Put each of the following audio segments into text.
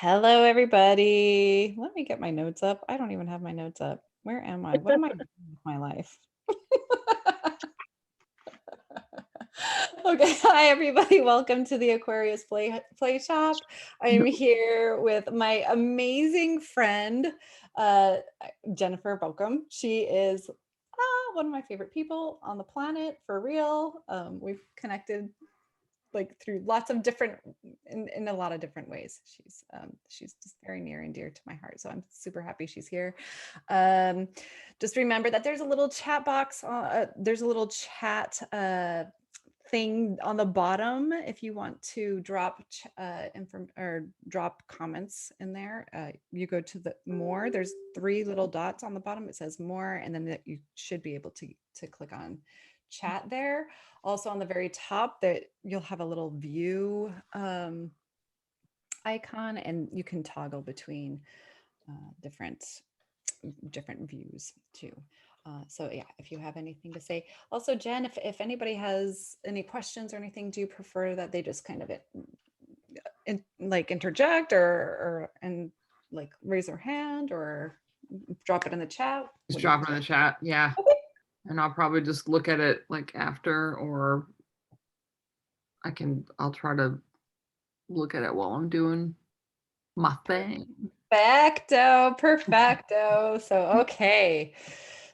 Hello, everybody. Let me get my notes up. I don't even have my notes up. Where am I? What am I doing with my life? Okay. Hi, everybody. Welcome to the Aquarius Play Shop. I'm here with my amazing friend, uh, Jennifer Baucom. She is one of my favorite people on the planet, for real. We've connected like through lots of different in a lot of different ways. She's just very near and dear to my heart, so I'm super happy she's here. Just remember that there's a little chat box, there's a little chat thing on the bottom if you want to drop drop comments in there. You go to the more, there's 3 little dots on the bottom. It says more, and then you should be able to click on chat there. Also on the very top that you'll have a little view icon, and you can toggle between different views too. So yeah, if you have anything to say. Also, Jen, if anybody has any questions or anything, do you prefer that they just kind of like interject or and like raise their hand or drop it in the chat? Just drop it in the chat, yeah. Okay. And I'll probably just look at it like after, or I'll try to look at it while I'm doing my thing. Perfecto. So, okay.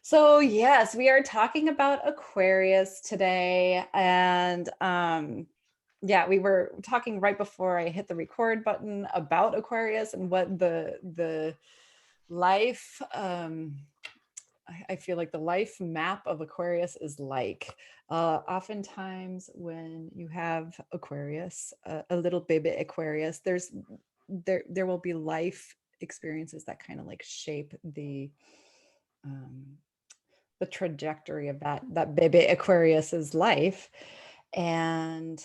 So, yes, we are talking about Aquarius today. And yeah, we were talking right before I hit the record button about Aquarius and what the life I feel like the life map of Aquarius is like. Oftentimes when you have Aquarius, a little baby Aquarius, there will be life experiences that kind of like shape the trajectory of that baby Aquarius's life. And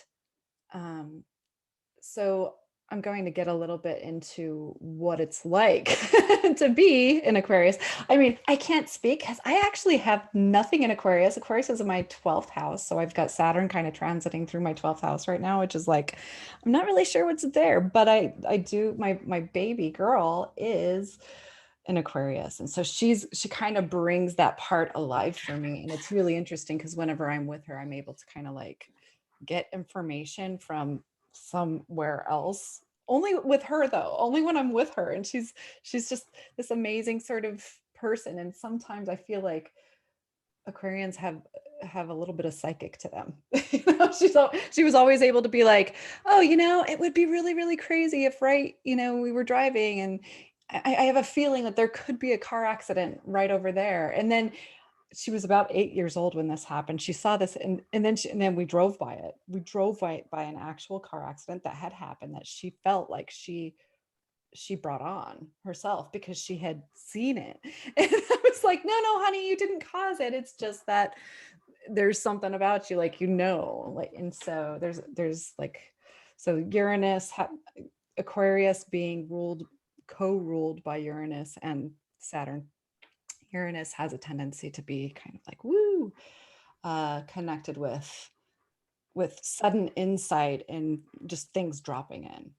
so I'm going to get a little bit into what it's like to be in Aquarius. I mean, I can't speak because I actually have nothing in Aquarius. Aquarius is in my 12th house. So I've got Saturn kind of transiting through my 12th house right now, which is like, I'm not really sure what's there, but I do, my baby girl is in Aquarius. And so she kind of brings that part alive for me. And it's really interesting because whenever I'm with her, I'm able to kind of like get information from somewhere else. Only with her though, only when I'm with her. And she's just this amazing sort of person. And sometimes I feel like Aquarians have a little bit of psychic to them. She was always able to be like, oh, it would be really, really crazy if we were driving and I have a feeling that there could be a car accident right over there. And then she was about 8 years old when this happened. She saw this and then we drove by it. We drove by an actual car accident that had happened that she felt like she brought on herself because she had seen it. And I was like, no, honey, you didn't cause it. It's just that there's something about you, like, like, and so there's like, so Uranus, Aquarius being co-ruled by Uranus and Saturn. Uranus has a tendency to be kind of like, woo, connected with sudden insight and just things dropping in.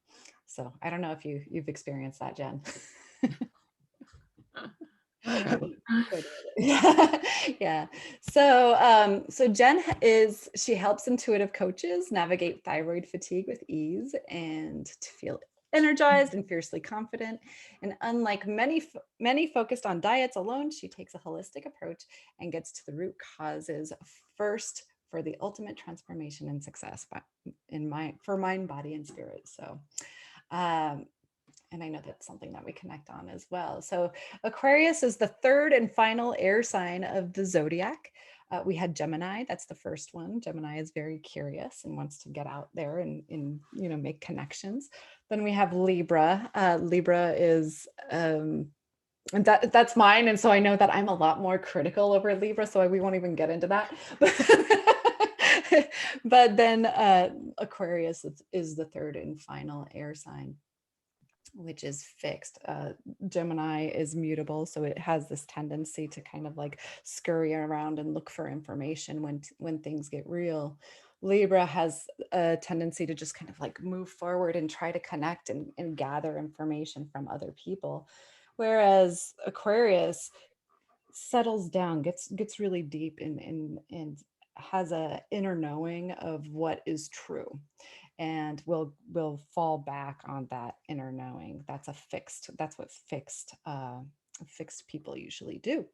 So I don't know if you've experienced that, Jen. Yeah. So Jen she helps intuitive coaches navigate thyroid fatigue with ease and to feel energized and fiercely confident. And unlike many focused on diets alone, she takes a holistic approach and gets to the root causes first for the ultimate transformation and success for mind, body, and spirit. So and I know that's something that we connect on as well. So Aquarius is the third and final air sign of the zodiac. We had Gemini. That's the first one. Gemini is very curious and wants to get out there and make connections. Then we have Libra. Libra is and that's mine. And so I know that I'm a lot more critical over Libra, so we won't even get into that. But then Aquarius is the third and final air sign, which is fixed. Gemini is mutable, so it has this tendency to kind of like scurry around and look for information when things get real. Libra has a tendency to just kind of like move forward and try to connect and gather information from other people. Whereas Aquarius settles down, gets really deep and has a inner knowing of what is true, and will fall back on that inner knowing. That's what fixed people usually do.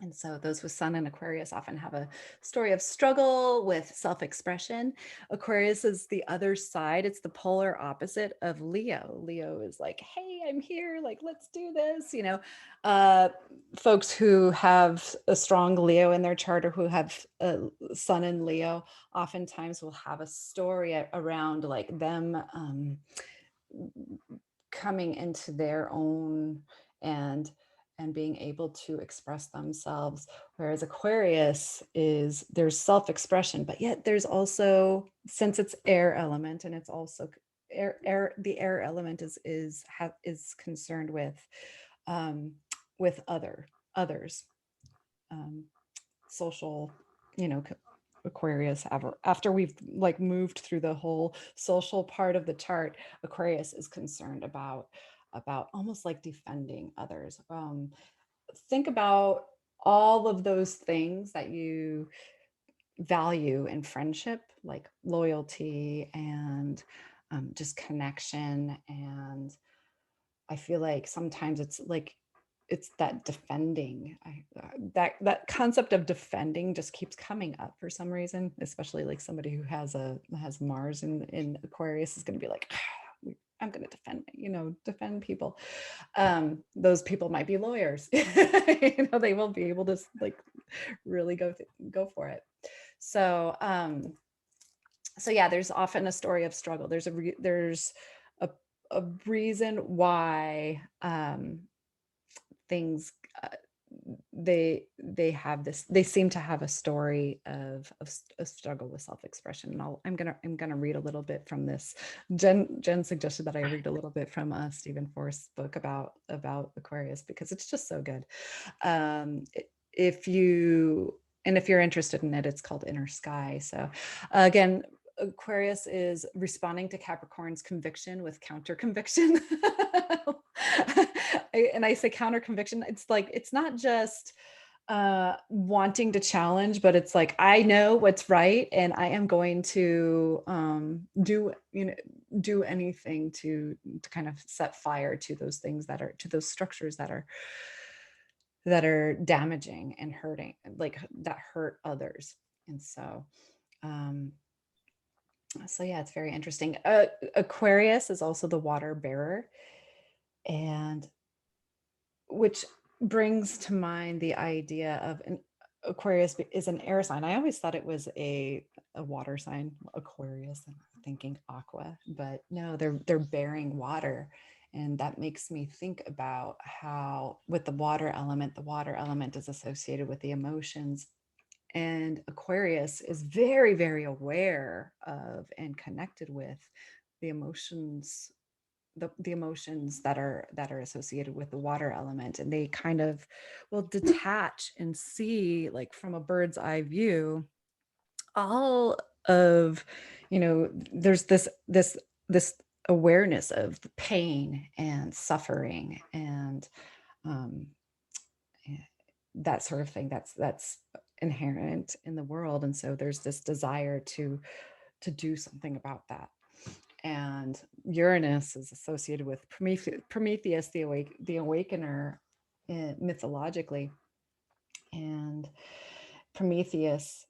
And so those with Sun and Aquarius often have a story of struggle with self-expression. Aquarius is the other side. It's the polar opposite of Leo. Leo is like, hey, I'm here. Like, let's do this. Uh, folks who have a strong Leo in their chart or who have Sun in Leo oftentimes will have a story around like them coming into their own and being able to express themselves, whereas Aquarius is there's self-expression, but yet there's also, since it's air element, and it's also the air element is concerned um with others, um social, Aquarius, after we've like moved through the whole social part of the chart, Aquarius is concerned about almost like defending others. Think about all of those things that you value in friendship, like loyalty and just connection. And I feel like sometimes it's that defending. That concept of defending just keeps coming up for some reason, especially like somebody who has Mars in Aquarius is going to be like, I'm going to defend people. Those people might be lawyers. They will be able to like really go for it. So yeah, there's often a story of struggle. There's a reason why things they have this, they seem to have a story of a struggle with self-expression. And I'm gonna read a little bit from this. Jen suggested that I read a little bit from Stephen Forrest's book about Aquarius, because it's just so good. If you're interested in it, it's called Inner Sky. So again, Aquarius is responding to Capricorn's conviction with counter conviction. And I say counter conviction, it's like, it's not just wanting to challenge, but it's like, I know what's right, and I am going to do anything to kind of set fire to those things to those structures that are damaging and hurting, like that hurt others. And so yeah, it's very interesting. Aquarius is also the water bearer, and which brings to mind the idea of an Aquarius is an air sign. I always thought it was a water sign, Aquarius, and I'm thinking aqua, but no, they're bearing water. And that makes me think about how with the water element is associated with the emotions. And Aquarius is very, very aware of and connected with the emotions, the emotions that are associated with the water element. And they kind of will detach and see, like from a bird's eye view, all of, there's this awareness of pain and suffering and um, that sort of thing that's inherent in the world. And so there's this desire to do something about that. And Uranus is associated with Prometheus, the awakener, mythologically. And Prometheus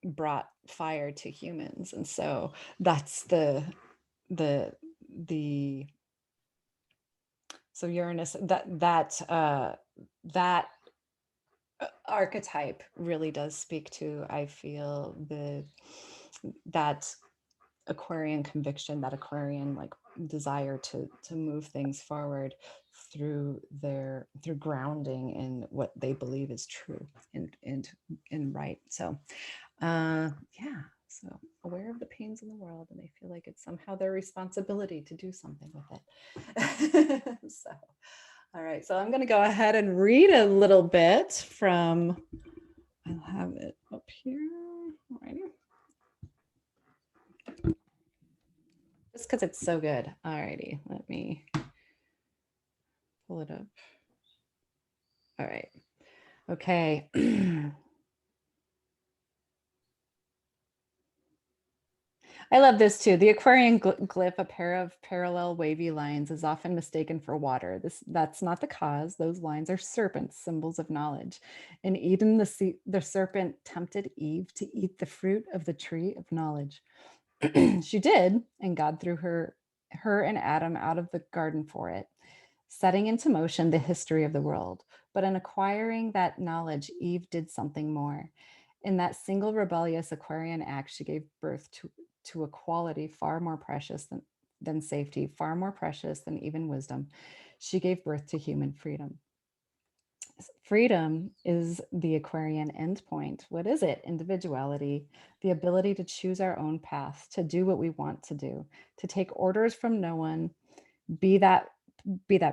brought fire to humans, and so that's the so Uranus, that archetype really does speak to, I feel, that Aquarian conviction, that Aquarian like desire to move things forward through grounding in what they believe is true and right. So yeah, so aware of the pains in the world, and they feel like it's somehow their responsibility to do something with it. So all right, so I'm going to go ahead and read a little bit from, I'll have it up here. All right. because it's so good. Alrighty, let me pull it up. All right. Okay. I love this too. The Aquarium Glyph, a pair of parallel wavy lines, is often mistaken for water. That's not the cause. Those lines are serpents, symbols of knowledge. In Eden, the serpent tempted Eve to eat the fruit of the tree of knowledge. She did, and God threw her and Adam out of the garden for it, setting into motion the history of the world. But in acquiring that knowledge, Eve did something more. In that single rebellious Aquarian act, she gave birth to a quality far more precious than safety, far more precious than even wisdom. She gave birth to human freedom. Freedom is the Aquarian endpoint. What is it? Individuality, the ability to choose our own path, to do what we want to do, to take orders from no one, be that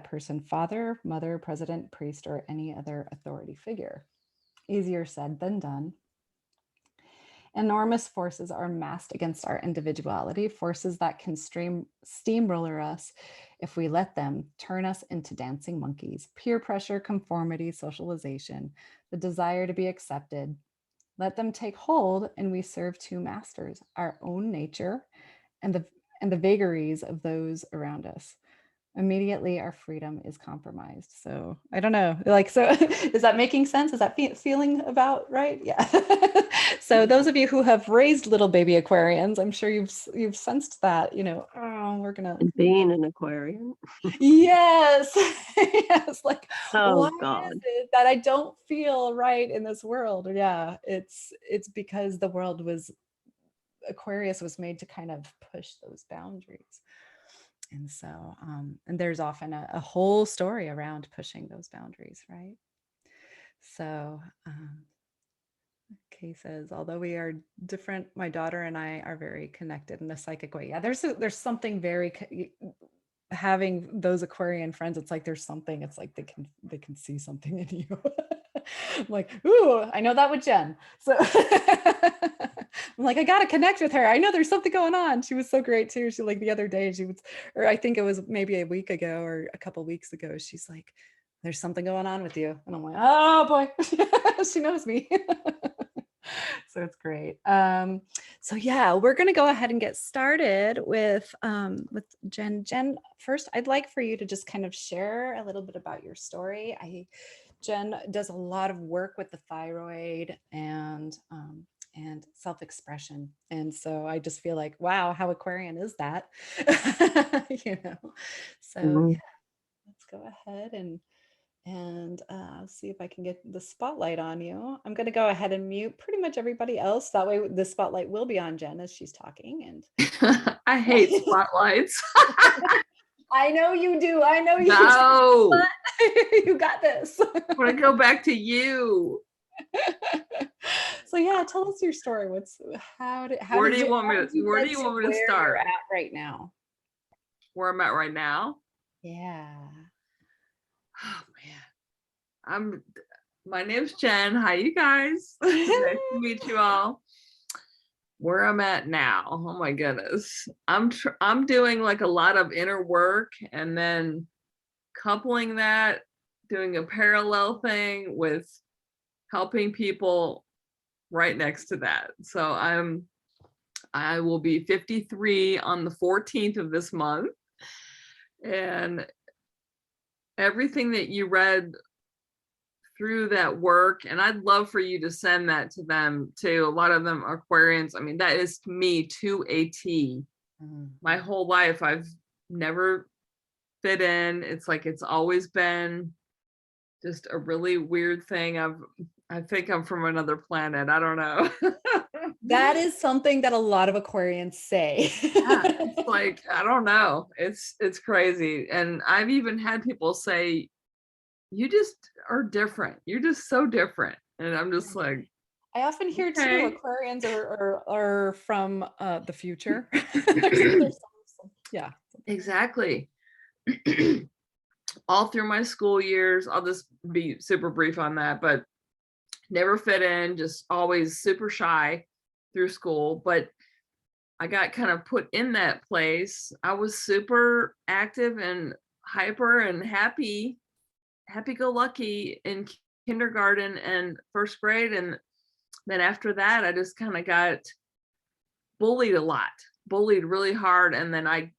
person, father, mother, president, priest, or any other authority figure. Easier said than done. Enormous forces are massed against our individuality, forces that can steamroller us if we let them, turn us into dancing monkeys. Peer pressure, conformity, socialization, the desire to be accepted. Let them take hold and we serve two masters, our own nature and the vagaries of those around us. Immediately our freedom is compromised. So I don't know, like, so is that making sense? Is that feeling about right? Yeah. So those of you who have raised little baby Aquarians, I'm sure you've sensed that, you know, oh, we're gonna. And being an Aquarian. Yes. Yes. Like, why Oh is God. it that I don't feel right in this world? Yeah, it's because the world was, Aquarius was made to kind of push those boundaries. And so, and there's often a whole story around pushing those boundaries, right? So, Kay says, although we are different, my daughter and I are very connected in a psychic way. Yeah, there's something very, having those Aquarian friends, it's like there's something, it's like they can see something in you. I'm like, ooh, I know that with Jen. So I'm like, I gotta connect with her. I know there's something going on. She was so great too. She, like, the other day, she was, or I think it was maybe a week ago or a couple weeks ago, she's like, there's something going on with you. And I'm like, oh boy, she knows me. So it's great. So yeah, we're gonna go ahead and get started with Jen. Jen, first, I'd like for you to just kind of share a little bit about your story. Jen does a lot of work with the thyroid and self-expression. And so I just feel like, wow, how Aquarian is that? You know, so yeah, let's go ahead and see if I can get the spotlight on you. I'm going to go ahead and mute pretty much everybody else. That way the spotlight will be on Jen as she's talking. And I hate spotlights. I know you do. I know you No. do. You got this. I want to go back to you. So yeah, tell us your story. Where do you want me to where start? you're at right now? Where I'm at right now? Yeah. Oh man. My name's Jen. Hi, you guys. Nice to meet you all. Where I'm at now, oh my goodness, I'm doing like a lot of inner work, and then coupling that, doing a parallel thing with helping people right next to that. So I will be 53 on the 14th of this month, and everything that you read through that work, and I'd love for you to send that to them too. A lot of them are Aquarians. I mean, that is me to a T. My whole life I've never fit in. It's like it's always been just a really weird thing. I think I'm from another planet. I don't know. That is something that a lot of Aquarians say. Yeah, it's like, I don't know. It's crazy. And I've even had people say, you just are different. You're just so different. And I'm just like, I often hear too, okay. Aquarians are from the future. Yeah. Exactly. All through my school years, I'll just be super brief on that, but never fit in, just always super shy through school. But I got kind of put in that place. I was super active and hyper and happy-go-lucky in kindergarten and first grade. And then after that, I just kind of got bullied a lot, bullied really hard. And then I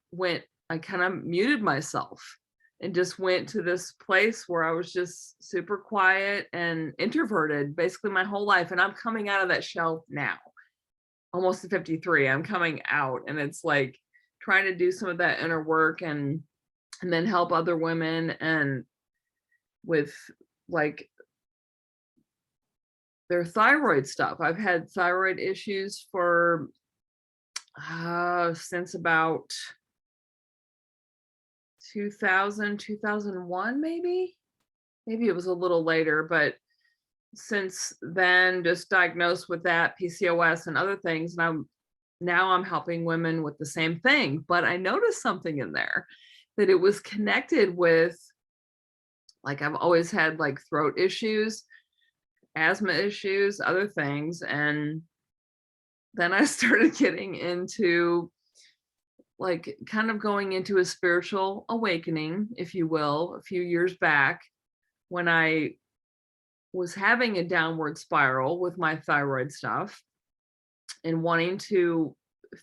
kind of muted myself and just went to this place where I was just super quiet and introverted basically my whole life. And I'm coming out of that shell now, almost to 53. I'm coming out, and it's like trying to do some of that inner work and then help other women and with like their thyroid stuff. I've had thyroid issues for since about 2001, maybe it was a little later, but since then just diagnosed with that PCOS and other things. And I'm helping women with the same thing. But I noticed something in there that it was connected with, like, I've always had like throat issues, asthma issues, other things. And then I started getting into like kind of going into a spiritual awakening, if you will, a few years back when I was having a downward spiral with my thyroid stuff and wanting to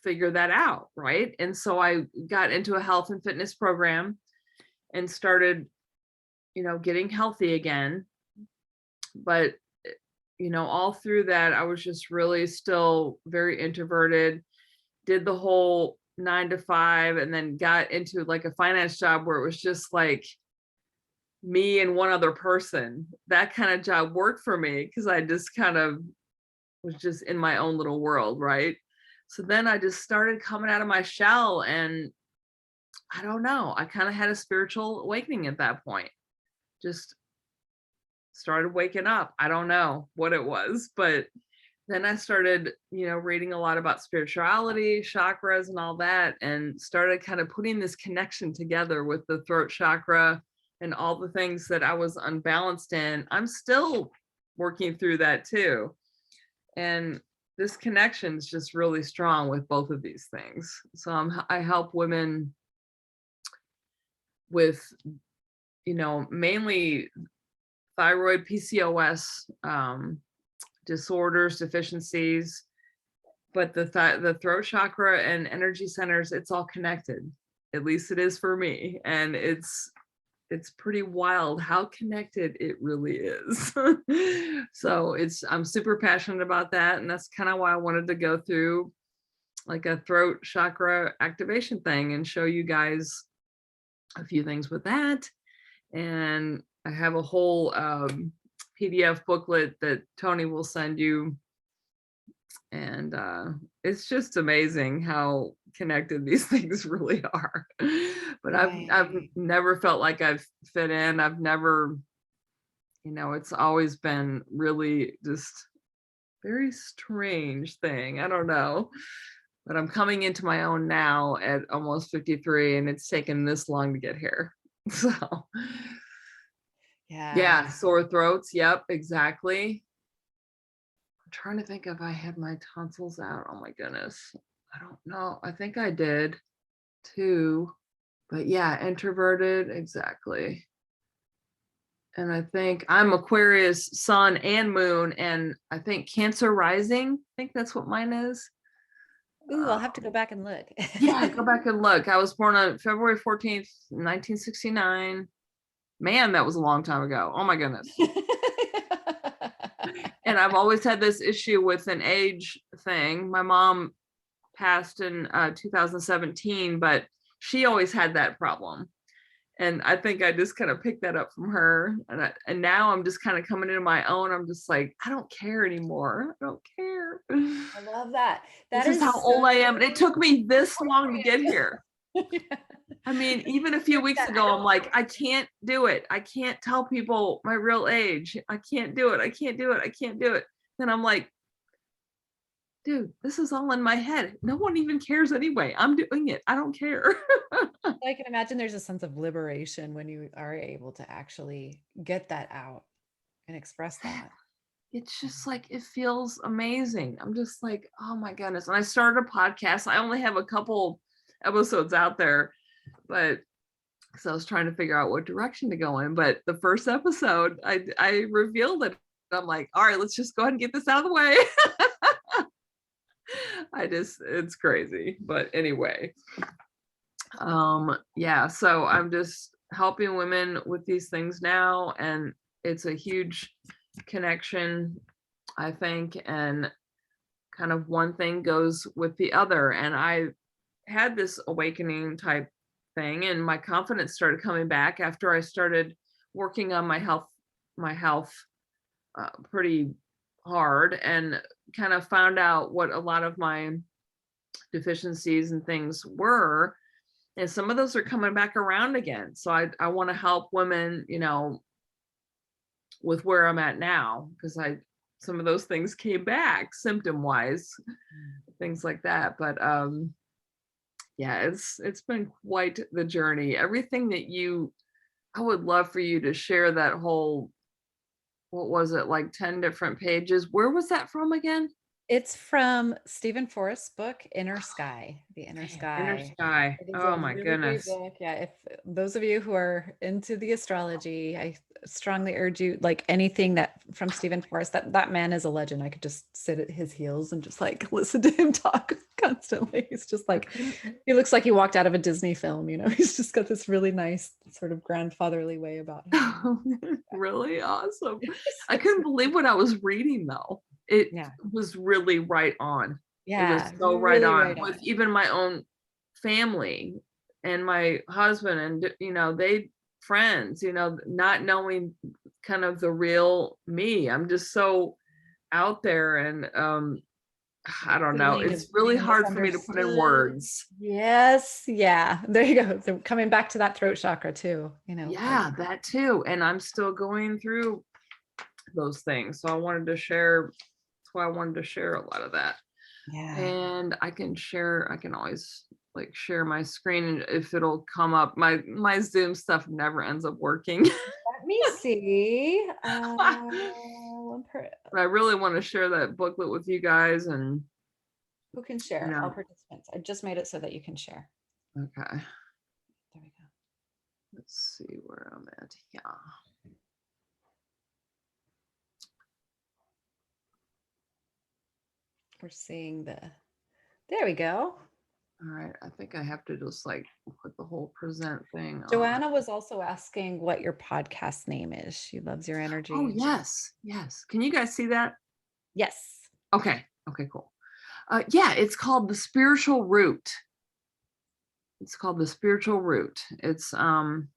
figure that out, right? And so I got into a health and fitness program and started, getting healthy again. But, all through that, I was just really still very introverted, did the whole 9 to 5, and then got into like a finance job where it was just like me and one other person. That kind of job worked for me because I just kind of was just in my own little world, right? So then I just started coming out of my shell, and I don't know, I kind of had a spiritual awakening at that point. Just started waking up. I don't know what it was, but then I started, reading a lot about spirituality, chakras and all that, and started kind of putting this connection together with the throat chakra and all the things that I was unbalanced in. I'm still working through that too. And this connection is just really strong with both of these things. So I help women with, mainly thyroid, PCOS, disorders, deficiencies, but the throat chakra and energy centers, it's all connected. At least it is for me. And it's pretty wild how connected it really is. So I'm super passionate about that. And that's kind of why I wanted to go through like a throat chakra activation thing and show you guys a few things with that. And I have a whole PDF booklet that Tony will send you. And it's just amazing how connected these things really are. But I've never felt like I've fit in. I've never, it's always been really just very strange thing. I don't know. But I'm coming into my own now at almost 53, and it's taken this long to get here. So yeah, sore throats. Yep, exactly. I'm trying to think if I had my tonsils out. Oh my goodness. I don't know. I think I did too. But yeah, introverted, exactly. And I think I'm Aquarius Sun and Moon, and I think Cancer rising. I think that's what mine is. Ooh, I'll have to go back and look. Yeah, go back and look. I was born on February 14th, 1969. Man, that was a long time ago. Oh my goodness. And I've always had this issue with an age thing. My mom passed in 2017, but she always had that problem. And I think I just kind of picked that up from her. And now I'm just kind of coming into my own. I'm just like, I don't care anymore. I don't care. I love that. This is how old I am. And it took me this long to get here. Yeah. I mean, even a few weeks ago, I'm like, I can't do it. I can't tell people my real age. I can't do it. I can't do it. I can't do it. Then I'm like, dude, this is all in my head. No one even cares anyway. I'm doing it. I don't care. I can imagine there's a sense of liberation when you are able to actually get that out and express that. it's just like, it feels amazing. I'm just like, oh my goodness. And I started a podcast. I only have a couple episodes out there, but because I was trying to figure out what direction to go in. But the first episode, I revealed it. I'm like, all right, let's just go ahead and get this out of the way. It's crazy. But anyway, yeah, so I'm just helping women with these things now, and it's a huge connection, I think, and kind of one thing goes with the other. And I had this awakening type thing, and my confidence started coming back after I started working on my health pretty hard, and kind of found out what a lot of my deficiencies and things were, and some of those are coming back around again. So I want to help women, with where I'm at now, because some of those things came back symptom wise, things like that. But yeah, it's been quite the journey. Everything that I would love for you to share that whole, what was it, like 10 different pages? Where was that from again? It's from Stephen Forrest's book, Inner Sky, The Inner Man, Inner Sky. Sky. It is Oh a my really great goodness. book. Yeah, if those of you who are into the astrology, I strongly urge you, like anything that from Stephen Forrest, that man is a legend. I could just sit at his heels and just like listen to him talk constantly. He's just like, he looks like he walked out of a Disney film, He's just got this really nice sort of grandfatherly way about him. Really awesome. I couldn't believe what I was reading though. It Yeah. was really right on. It was Yeah, so right really on right with on. even my own family and my husband, and they friends, not knowing kind of the real me. I'm just so out there, and I don't know. Feeling of It's really being hard for me to put in misunderstood. words. Yes. Yeah. There you go. So coming back to that throat chakra too, like, Yeah, that too. And I'm still going through those things. So I wanted to share. That's why I wanted to share a lot of that. yeah. And I can always like share my screen, and if it'll come up. My Zoom stuff never ends up working. Let me see. But I really want to share that booklet with you guys, and Who can you share? All know, participants. I just made it so that you can share. okay. There we go. Let's see where I'm at. Yeah. We're seeing there we go. All right. I think I have to just like put the whole present thing on. Joanna was also asking what your podcast name is. She loves your Oh, energy. yes. Yes. Can you guys see that? Yes. Okay. Okay, cool. Yeah, it's called The Spiritual Root. It's called The Spiritual Root. It's on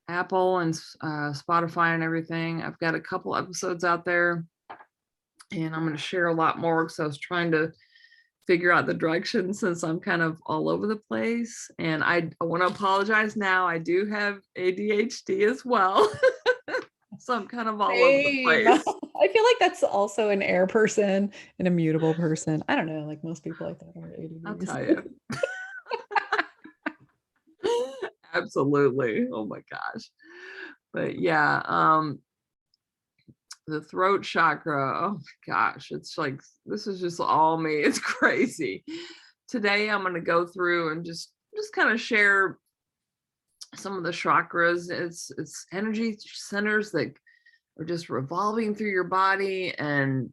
Apple and Spotify and everything. I've got a couple episodes out there, and I'm going to share a lot more because I was trying to figure out the direction since I'm kind of all over the place. And I want to apologize now. I do have ADHD as well. So I'm kind of all over the Same. place. I feel like that's also an air person, an immutable person. I don't know, like most people like that are I'll ADDs. tell you. Absolutely. Oh my gosh. But yeah, the throat chakra, oh my gosh, it's like, this is just all me. It's crazy. Today I'm going to go through and just kind of share some of the chakras. It's energy centers that are just revolving through your body, and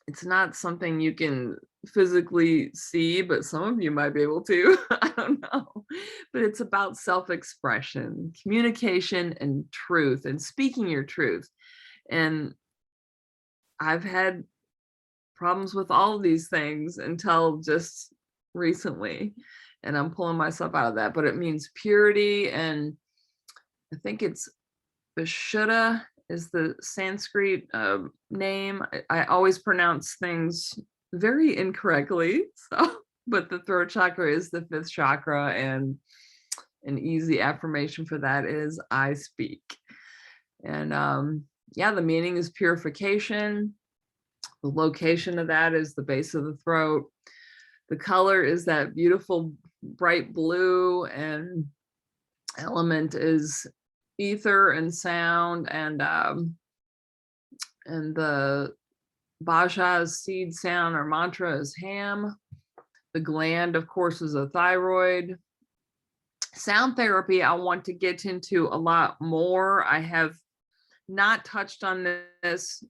it's not something you can physically see, but some of you might be able to. I don't know. But it's about self-expression, communication, and truth, and speaking your truth. And I've had problems with all of these things until just recently, and I'm pulling myself out of that. But it means purity, and I think it's Vishuddha is the Sanskrit name. I always pronounce things very incorrectly. So, but the throat chakra is the fifth chakra, and an easy affirmation for that is I speak. And yeah, the meaning is purification. The location of that is the base of the throat. The color is that beautiful bright blue, and element is ether and sound, and And the Bhaja's seed sound or mantra is ham. The gland, of course, is a thyroid. Sound therapy, I want to get into a lot more. I have not touched on this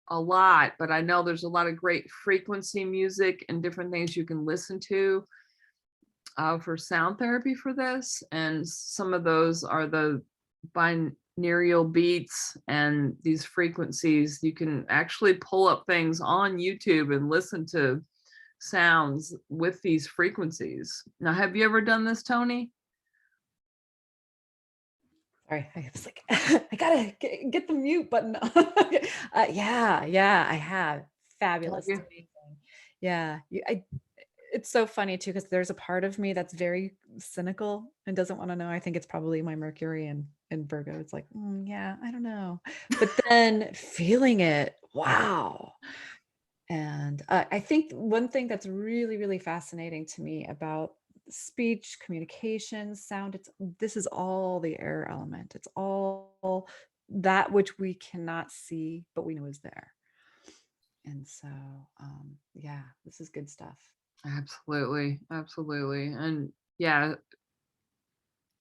a lot, but I know there's a lot of great frequency music and different things you can listen to for sound therapy for this. And some of those are the binaural beats and these frequencies. You can actually pull up things on YouTube and listen to sounds with these frequencies. Now, have you ever done this, Tony? Sorry, I was like, I gotta get the mute button. Yeah, I have. Fabulous. It's amazing. Yeah, it's so funny too, because there's a part of me that's very cynical and doesn't want to know. I think it's probably my Mercury in Virgo. It's like, yeah, I don't know. But then feeling it, wow. And I think one thing that's really, really fascinating to me about speech, communication, sound, this is all the air element. It's all that which we cannot see, but we know is there. And so, yeah, this is good stuff. Absolutely. And yeah,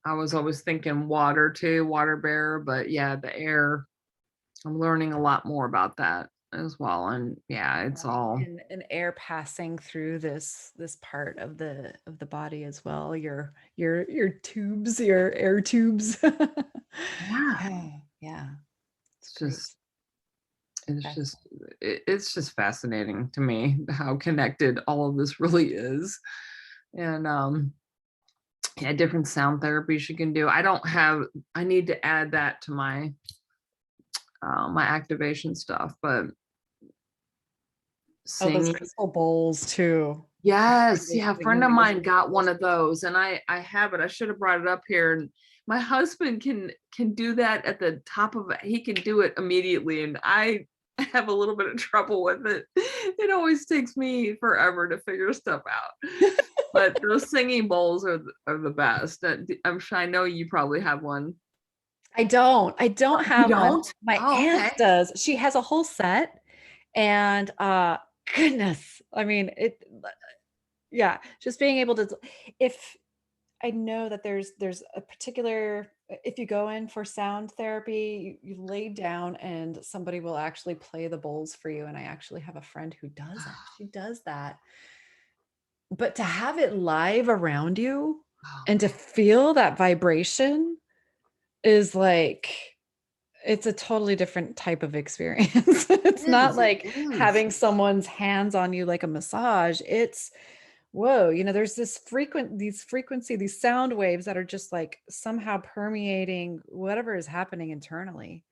I was always thinking water too, water bearer, but yeah, the air, I'm learning a lot more about that as well. And yeah, it's all and air passing through this part of the body as well. Your tubes, your air tubes. Yeah. It's just fascinating to me how connected all of this really is. And yeah, different sound therapies you can do. I need to add that to my my activation stuff, but singing. Those crystal bowls too. Yes, yeah, a friend of mine got one of those, and I have it. I should have brought it up here. And my husband can do that at the top of it. He can do it immediately, and I have a little bit of trouble with it. It always takes me forever to figure stuff out. But those singing bowls are the best. I'm sure, I know you probably have one. I don't have one. My aunt Okay. does. She has a whole set, and goodness, I mean, yeah, just being able to, if I know that there's a particular, if you go in for sound therapy, you lay down and somebody will actually play the bowls for you. And I actually have a friend who does that. She does that. But to have it live around you and to feel that vibration is like, it's a totally different type of experience. It's not like having someone's hands on you like a massage. It's, whoa, there's these sound waves that are just like somehow permeating whatever is happening internally.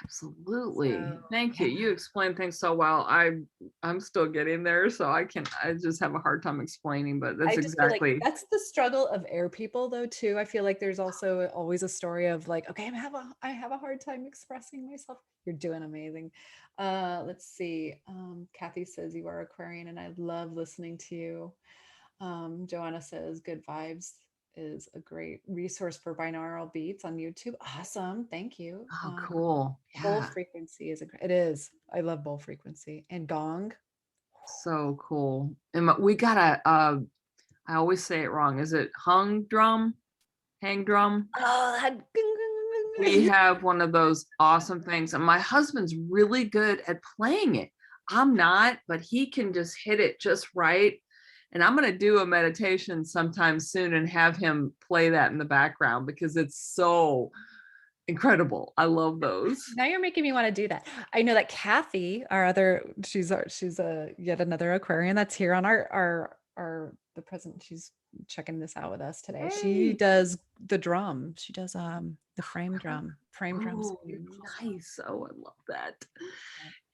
Absolutely. So, Thank you. You explain things so well. I'm still getting there, so I just have a hard time explaining, but that's I just feel like exactly. that's the struggle of air people though too. I feel like there's also always a story of like, okay, I have a hard time expressing myself. You're doing amazing. Let's see. Kathy says you are Aquarian and I love listening to you. Joanna says good vibes is a great resource for binaural beats on YouTube. Awesome. Thank you. Oh, cool. Bowl frequency it is. I love bowl frequency and gong. So cool. And we got I always say it wrong. Is it hang drum? Oh, We have one of those awesome things. And my husband's really good at playing it. I'm not, but he can just hit it just right. And I'm going to do a meditation sometime soon and have him play that in the background because it's so incredible. I love those. Now you're making me want to do that. I know that Kathy, she's a yet another Aquarian that's here on the present. She's checking this out with us today. Hey. She does the drum. She does the frame drum. Drums. Nice. Oh, I love that.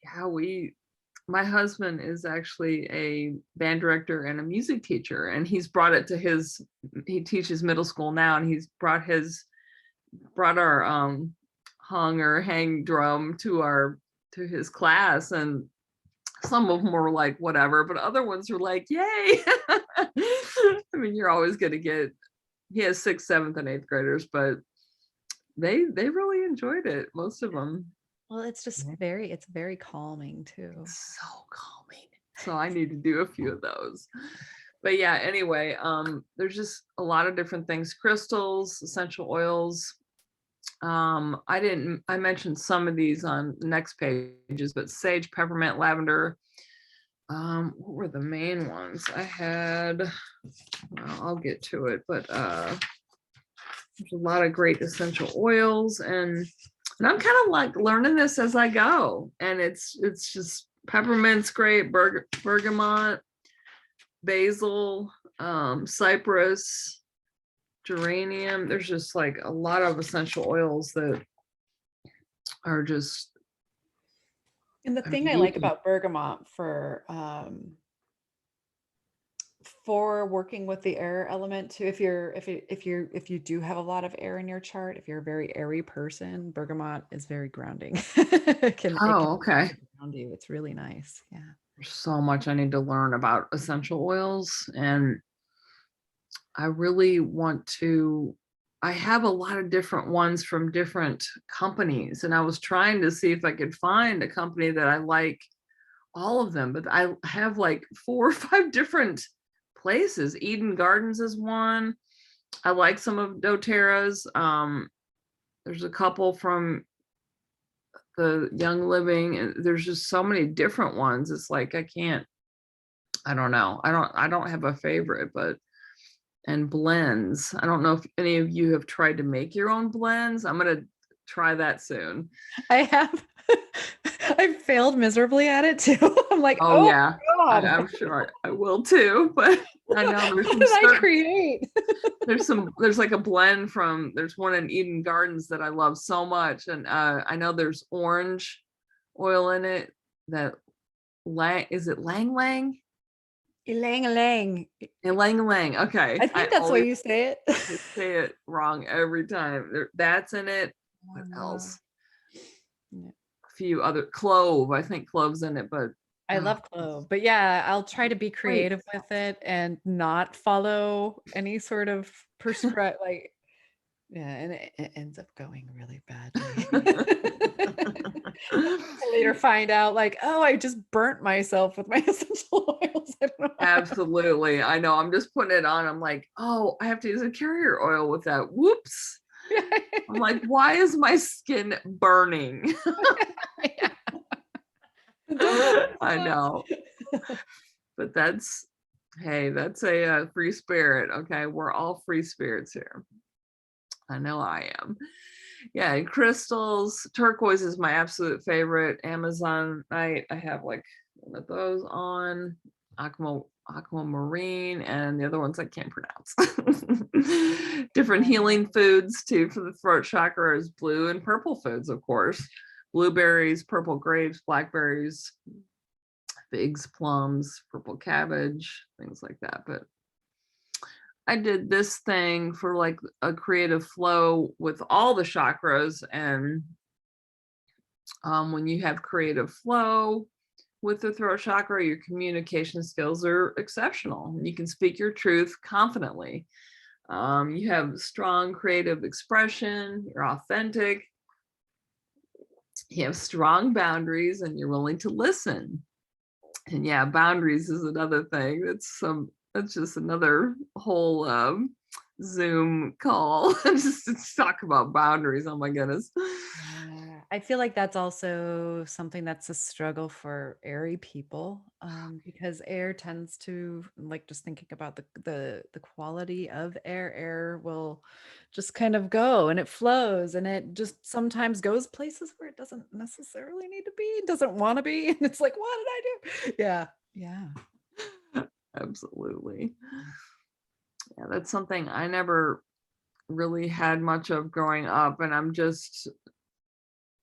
Yeah, my husband is actually a band director and a music teacher, and he's brought it to he teaches middle school now, and he's brought our hung or hang drum to his class, and some of them were like whatever, but other ones were like yay. I mean, you're always going to get, he has 6th, 7th, and 8th graders, but they really enjoyed it, most of them. Well, it's just it's very calming too. So calming. So I need to do a few of those. But yeah, anyway, there's just a lot of different things, crystals, essential oils. I mentioned some of these on the next pages, but sage, peppermint, lavender. What were the main ones I had? Well, I'll get to it, but there's a lot of great essential oils, and I'm kind of like learning this as I go. And it's just peppermint's great, bergamot, basil, cypress, geranium. There's just like a lot of essential oils that are just. And the thing I like about bergamot for working with the air element too, if you do have a lot of air in your chart, if you're a very airy person, bergamot is very grounding. It can Okay. ground you. It's really nice. Yeah. There's so much I need to learn about essential oils, and I really want to. I have a lot of different ones from different companies, and I was trying to see if I could find a company that I like all of them, but I have like 4 or 5 different places. Eden Gardens is one. I like some of doTERRA's. There's a couple from the Young Living, and there's just so many different ones. It's like I don't know. I don't have a favorite, but and blends. I don't know if any of you have tried to make your own blends. I'm gonna try that soon. I have. I failed miserably at it too. I'm like, oh yeah, God. I'm sure I will too, but I know there's what did I create? there's like a blend from, there's one in Eden Gardens that I love so much, and I know there's orange oil in it that is it Lang Lang? Ylang ylang. Lang Lang. Okay. I think that's the way you say it. say it wrong every time. That's in it. What else? Yeah. A few other, clove. I think clove's in it, but I love clove. But yeah, I'll try to be creative with it and not follow any sort of prescribed yeah, and it ends up going really badly. I later find out like, oh, I just burnt myself with my essential oils. I don't know. Absolutely. I know. I'm just putting it on. I'm like, oh, I have to use a carrier oil with that. Whoops. I'm like, why is my skin burning? I know. But that's a free spirit. Okay. We're all free spirits here. I know I am. Yeah, and crystals. Turquoise is my absolute favorite. Amazonite. I have like one of those on. Aquamarine, and the other ones I can't pronounce. Different healing foods too for the throat chakra is blue and purple foods, of course. Blueberries, purple grapes, blackberries, figs, plums, purple cabbage, things like that. But I did this thing for like a creative flow with all the chakras, and when you have creative flow with the throat chakra, your communication skills are exceptional. You can speak your truth confidently. You have strong creative expression, you're authentic, you have strong boundaries, and you're willing to listen. And yeah, boundaries is another thing. That's just another whole Zoom call just to talk about boundaries. Oh my goodness. I feel like that's also something that's a struggle for airy people, because air tends to, like, just thinking about the quality of air will just kind of go and it flows, and it just sometimes goes places where it doesn't necessarily need to be, it doesn't want to be, and it's like, what did I do? Yeah. Absolutely. Yeah, that's something I never really had much of growing up, and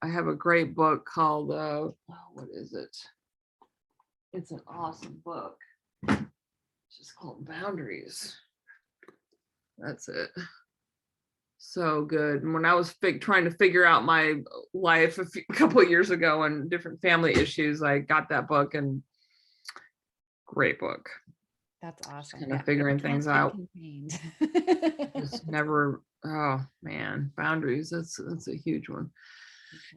I have a great book called what is it? It's an awesome book. It's just called Boundaries. That's it. So good. And when I was trying to figure out my life a couple of years ago and different family issues, I got that book, and great book. That's awesome. Kind of figuring things out. Just never. Oh man, boundaries. That's a huge one.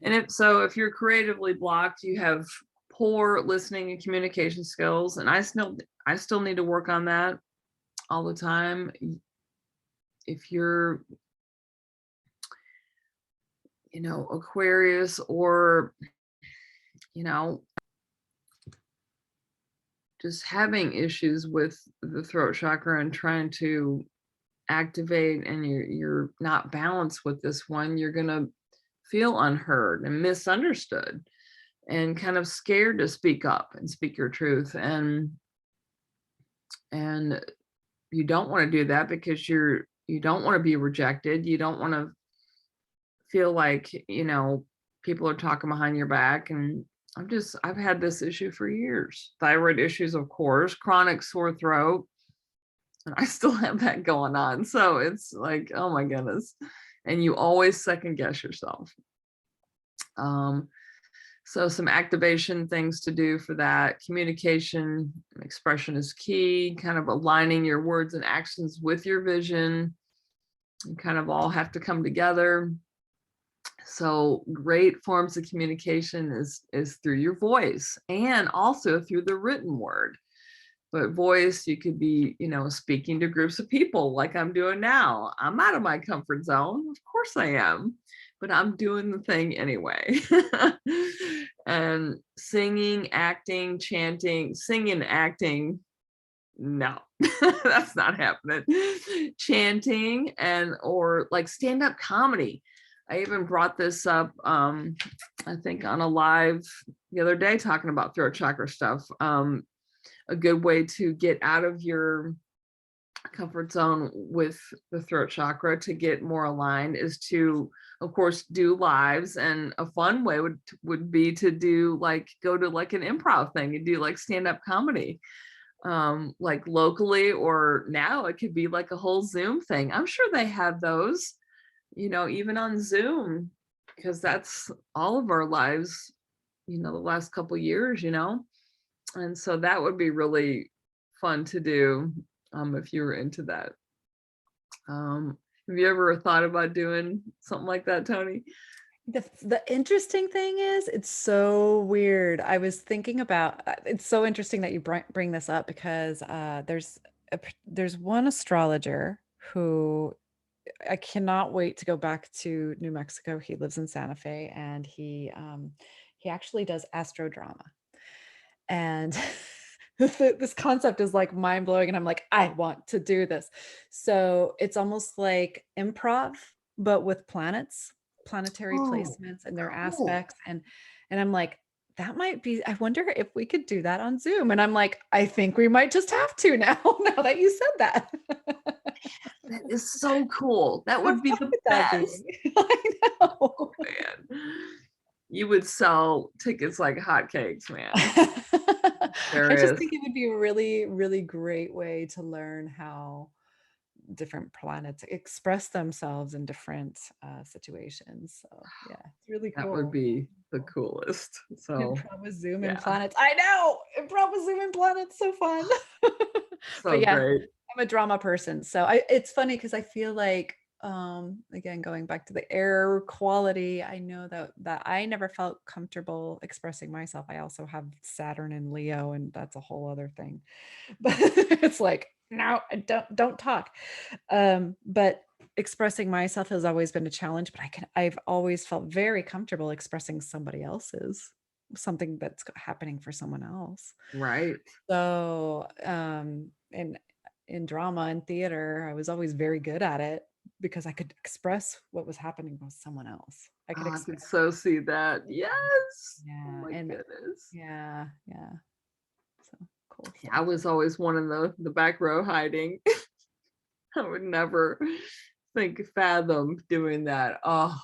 And if you're creatively blocked, you have poor listening and communication skills, and I still need to work on that all the time. If you're, Aquarius, or, just having issues with the throat chakra and trying to activate, and you're not balanced with this one, you're going to feel unheard and misunderstood and kind of scared to speak up and speak your truth. And you don't want to do that because you don't want to be rejected. You don't want to feel like, people are talking behind your back. And I've had this issue for years. Thyroid issues, of course, chronic sore throat, and I still have that going on. So it's like, oh my goodness. And you always second guess yourself. So some activation things to do for that. Communication, expression is key, kind of aligning your words and actions with your vision. You kind of all have to come together. So great forms of communication is through your voice, and also through the written word. But voice, you could be, speaking to groups of people like I'm doing now. I'm out of my comfort zone. Of course I am, but I'm doing the thing anyway. And singing, acting, chanting, singing, acting, no, that's not happening. Chanting or like stand-up comedy. I even brought this up, I think on a live the other day, talking about throat chakra stuff. A good way to get out of your comfort zone with the throat chakra to get more aligned is to, of course, do lives. And a fun way would be to go to like an improv thing and do like stand-up comedy, like locally, or now it could be like a whole Zoom thing. I'm sure they have those, even on Zoom, because that's all of our lives, the last couple years, and so that would be really fun to do, if you were into that. Have you ever thought about doing something like that, Tony? The interesting thing is, it's so weird. I was thinking about, it's so interesting that you bring this up, because there's one astrologer who I cannot wait to go back to New Mexico. He lives in Santa Fe, and he actually does astro drama. And this concept is like mind blowing. And I'm like, I want to do this. So it's almost like improv, but with planetary placements and their aspects. And I'm like, that might be, I wonder if we could do that on Zoom. And I'm like, I think we might just have to now that you said that. That is so cool. That would be the best. I know. Oh, man. You would sell tickets like hotcakes, man. I just think it would be a really, really great way to learn how different planets express themselves in different situations. So yeah, it's really cool. That would be the coolest. So improv with Zoom and planets. I know, improv with Zoom and planets, so fun. So but yeah, great. I'm a drama person, so it's funny because I feel like, again, going back to the air quality, I know that I never felt comfortable expressing myself. I also have Saturn in Leo, and that's a whole other thing. But it's like, no, don't talk. But expressing myself has always been a challenge, but I've always felt very comfortable expressing something that's happening for someone else. Right. So, in drama and theater, I was always very good at it because I could express what was happening with someone else. I could so see that. Yes. Yeah. Oh my goodness. Yeah. So cool. Yeah, I was always one in the back row hiding. I would never fathom doing that. Oh,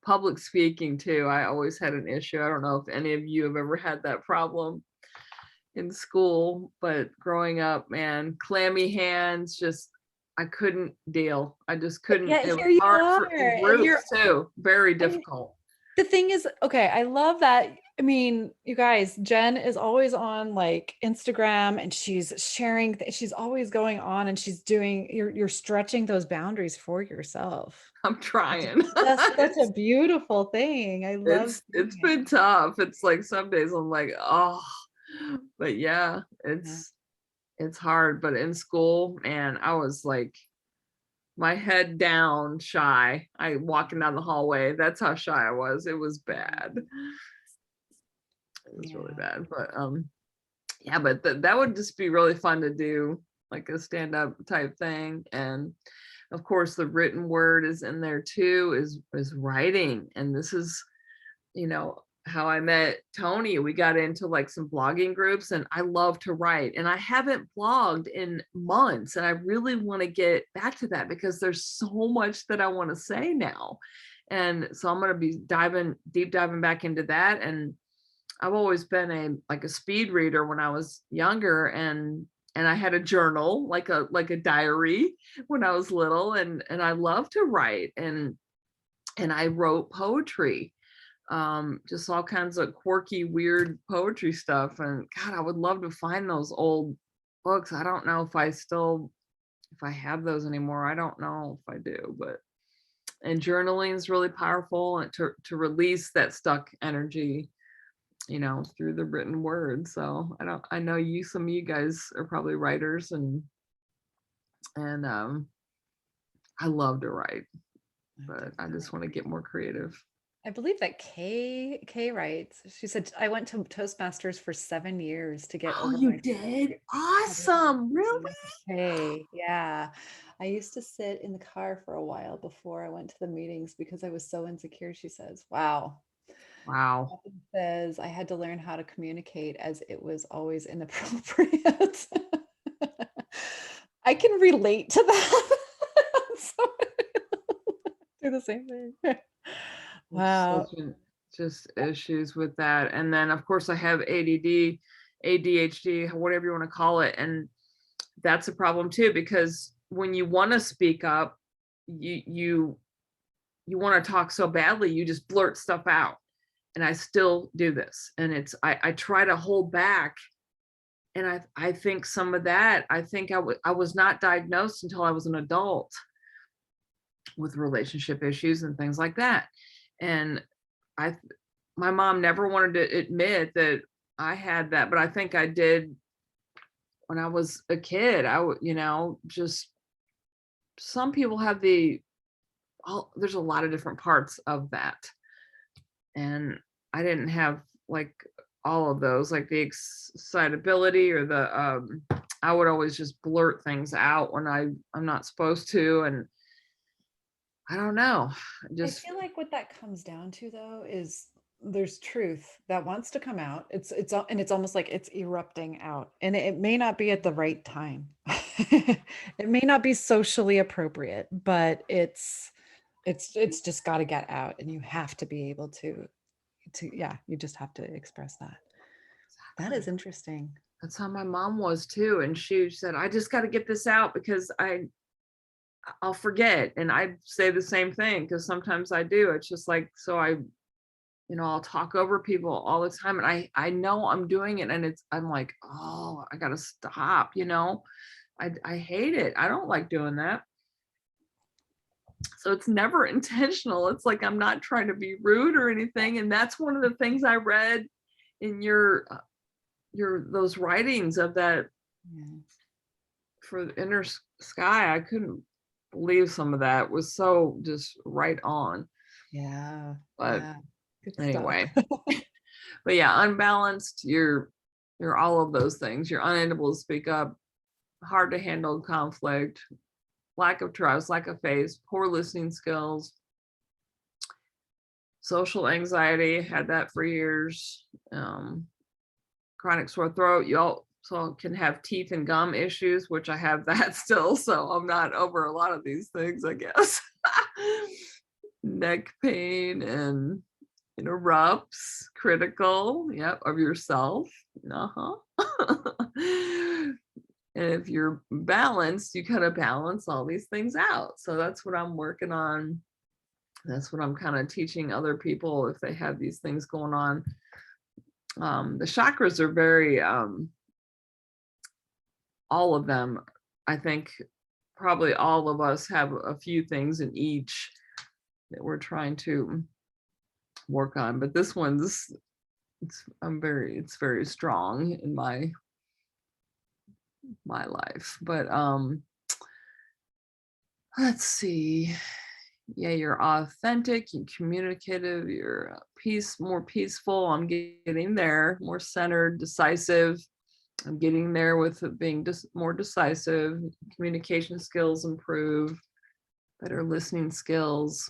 public speaking too. I always had an issue. I don't know if any of you have ever had that problem in school, but growing up, man, clammy hands, I couldn't deal. I just couldn't. Yeah, it here was you hard are. for groups too. Very difficult. The thing is, okay, I love that I mean, you guys, Jen is always on like Instagram and she's sharing, she's always going on and she's doing, you're stretching those boundaries for yourself. I'm It's trying. just such a beautiful thing. I love It's seeing it. been tough. It's like some days I'm like, oh, but yeah, Yeah. it's hard. But in school, man, I was like my head down, shy. I walking down the hallway. That's how shy I was. It was bad. It was really Yeah. bad. But yeah, but that would just be really fun to do, like a stand-up type thing. And of course the written word is in there too, is writing. And this is, you know, how I met Tony. We got into like some blogging groups and I love to write. And I haven't blogged in months. And I really want to get back to that because there's so much that I want to say now. And so I'm going to be deep diving back into that. And I've always been a speed reader when I was younger, and I had a journal, like a diary when I was little, and I love to write, and I wrote poetry, just all kinds of quirky, weird poetry stuff. And God, I would love to find those old books. I don't know if I have those anymore. I don't know if I do, but and journaling is really powerful, and to release that stuck energy, through the written word. So I know some of you guys are probably writers, and I love to write, but I just want to get more creative. I believe that Kay writes. She said, I went to Toastmasters for 7 years to get Oh, over you my did? fear. Awesome. Really? Hey, yeah. I used to sit in the car for a while before I went to the meetings because I was so insecure, she says. Wow. Wow. Robin says I had to learn how to communicate as it was always inappropriate. I can relate to that. So, do the same thing. It's Wow. just issues with that. And then of course I have ADD, ADHD, whatever you want to call it. And that's a problem too, because when you want to speak up, you want to talk so badly, you just blurt stuff out. And I still do this. And I try to hold back. And I think some of that, I think I was not diagnosed until I was an adult with relationship issues and things like that. And I my mom never wanted to admit that I had that, but I think I did when I was a kid. Just some people have there's a lot of different parts of that. And I didn't have like all of those, like the excitability or I would always just blurt things out when I'm not supposed to. And I don't know, I just feel like what that comes down to though is there's truth that wants to come out. And it's almost like it's erupting out. And it may not be at the right time. It may not be socially appropriate, but it's just got to get out and you have to be able to yeah, you just have to express that. That is interesting. that's how my mom was too. And she said, I just got to get this out because I'll forget. And I say the same thing because sometimes I do. It's just like, so I'll talk over people all the time, and I know I'm doing it, and I'm like, oh, I gotta stop. I hate it. I don't like doing that. So it's never intentional. It's like I'm not trying to be rude or anything. And that's one of the things I read in your those writings of that Yeah. for the inner sky. I couldn't believe some of that was so just right on. Yeah. But Yeah. Good stuff. anyway, but yeah, unbalanced, you're all of those things. You're unable to speak up, hard to handle conflict, lack of trust, lack of faith, poor listening skills, social anxiety, had that for years, chronic sore throat. You also can have teeth and gum issues, which I have that still, so I'm not over a lot of these things, I guess. Neck pain and interrupts, critical, yep, of yourself. Uh-huh. And if you're balanced, you kind of balance all these things out. So that's what I'm working on. That's what I'm kind of teaching other people if they have these things going on. The chakras are very, all of them, I think probably all of us have a few things in each that we're trying to work on, but this one's, it's very strong in my life. But let's see. Yeah, you're authentic, you're communicative, you're more peaceful. I'm getting there, more centered, decisive. I'm getting there with being just more decisive. Communication skills improve, better listening skills,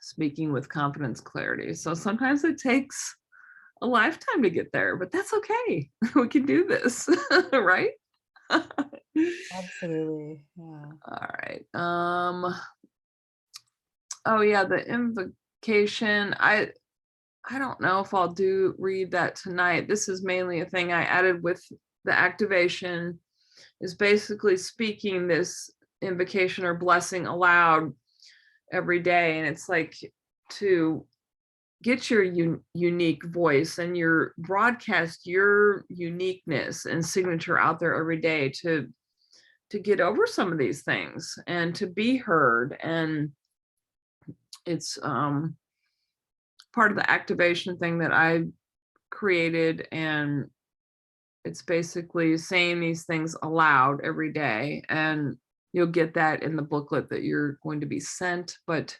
speaking with confidence, clarity. So sometimes it takes a lifetime to get there, but that's okay. We can do this, right? Absolutely. Yeah. All right. Oh yeah, the invocation. I don't know if I'll read that tonight. This is mainly a thing I added with the activation, is basically speaking this invocation or blessing aloud every day. And it's like to get your unique voice and your broadcast your uniqueness and signature out there every day to get over some of these things and to be heard. And it's part of the activation thing that I created, and it's basically saying these things aloud every day, and you'll get that in the booklet that you're going to be sent, but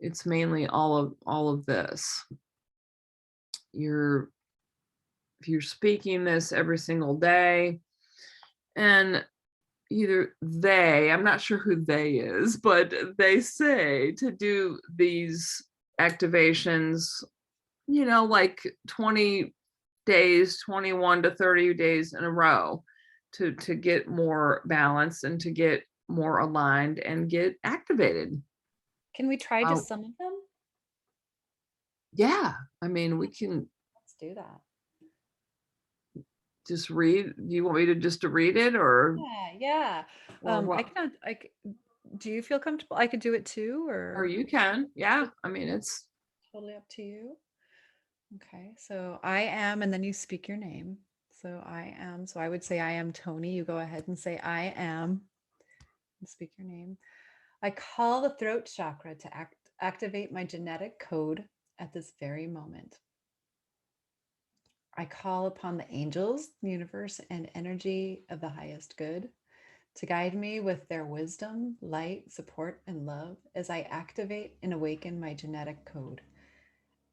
it's mainly all of this. If you're speaking this every single day, and I'm not sure who they is, but they say to do these activations, like 20 days, 21 to 30 days in a row to get more balance and to get more aligned and get activated. Can we try just some of them? Yeah, I mean, we can Let's do that. just read. Do you want me to read it, or Yeah. what? Do you feel comfortable? I could do it too, Or or you can. Yeah, I mean, it's totally up to you. Okay, so I am, and then you speak your name. So I am. So I would say I am Tony. You go ahead and say I am and speak your name. I call the throat chakra to activate my genetic code at this very moment. I call upon the angels, the universe, and energy of the highest good to guide me with their wisdom, light, support, and love as I activate and awaken my genetic code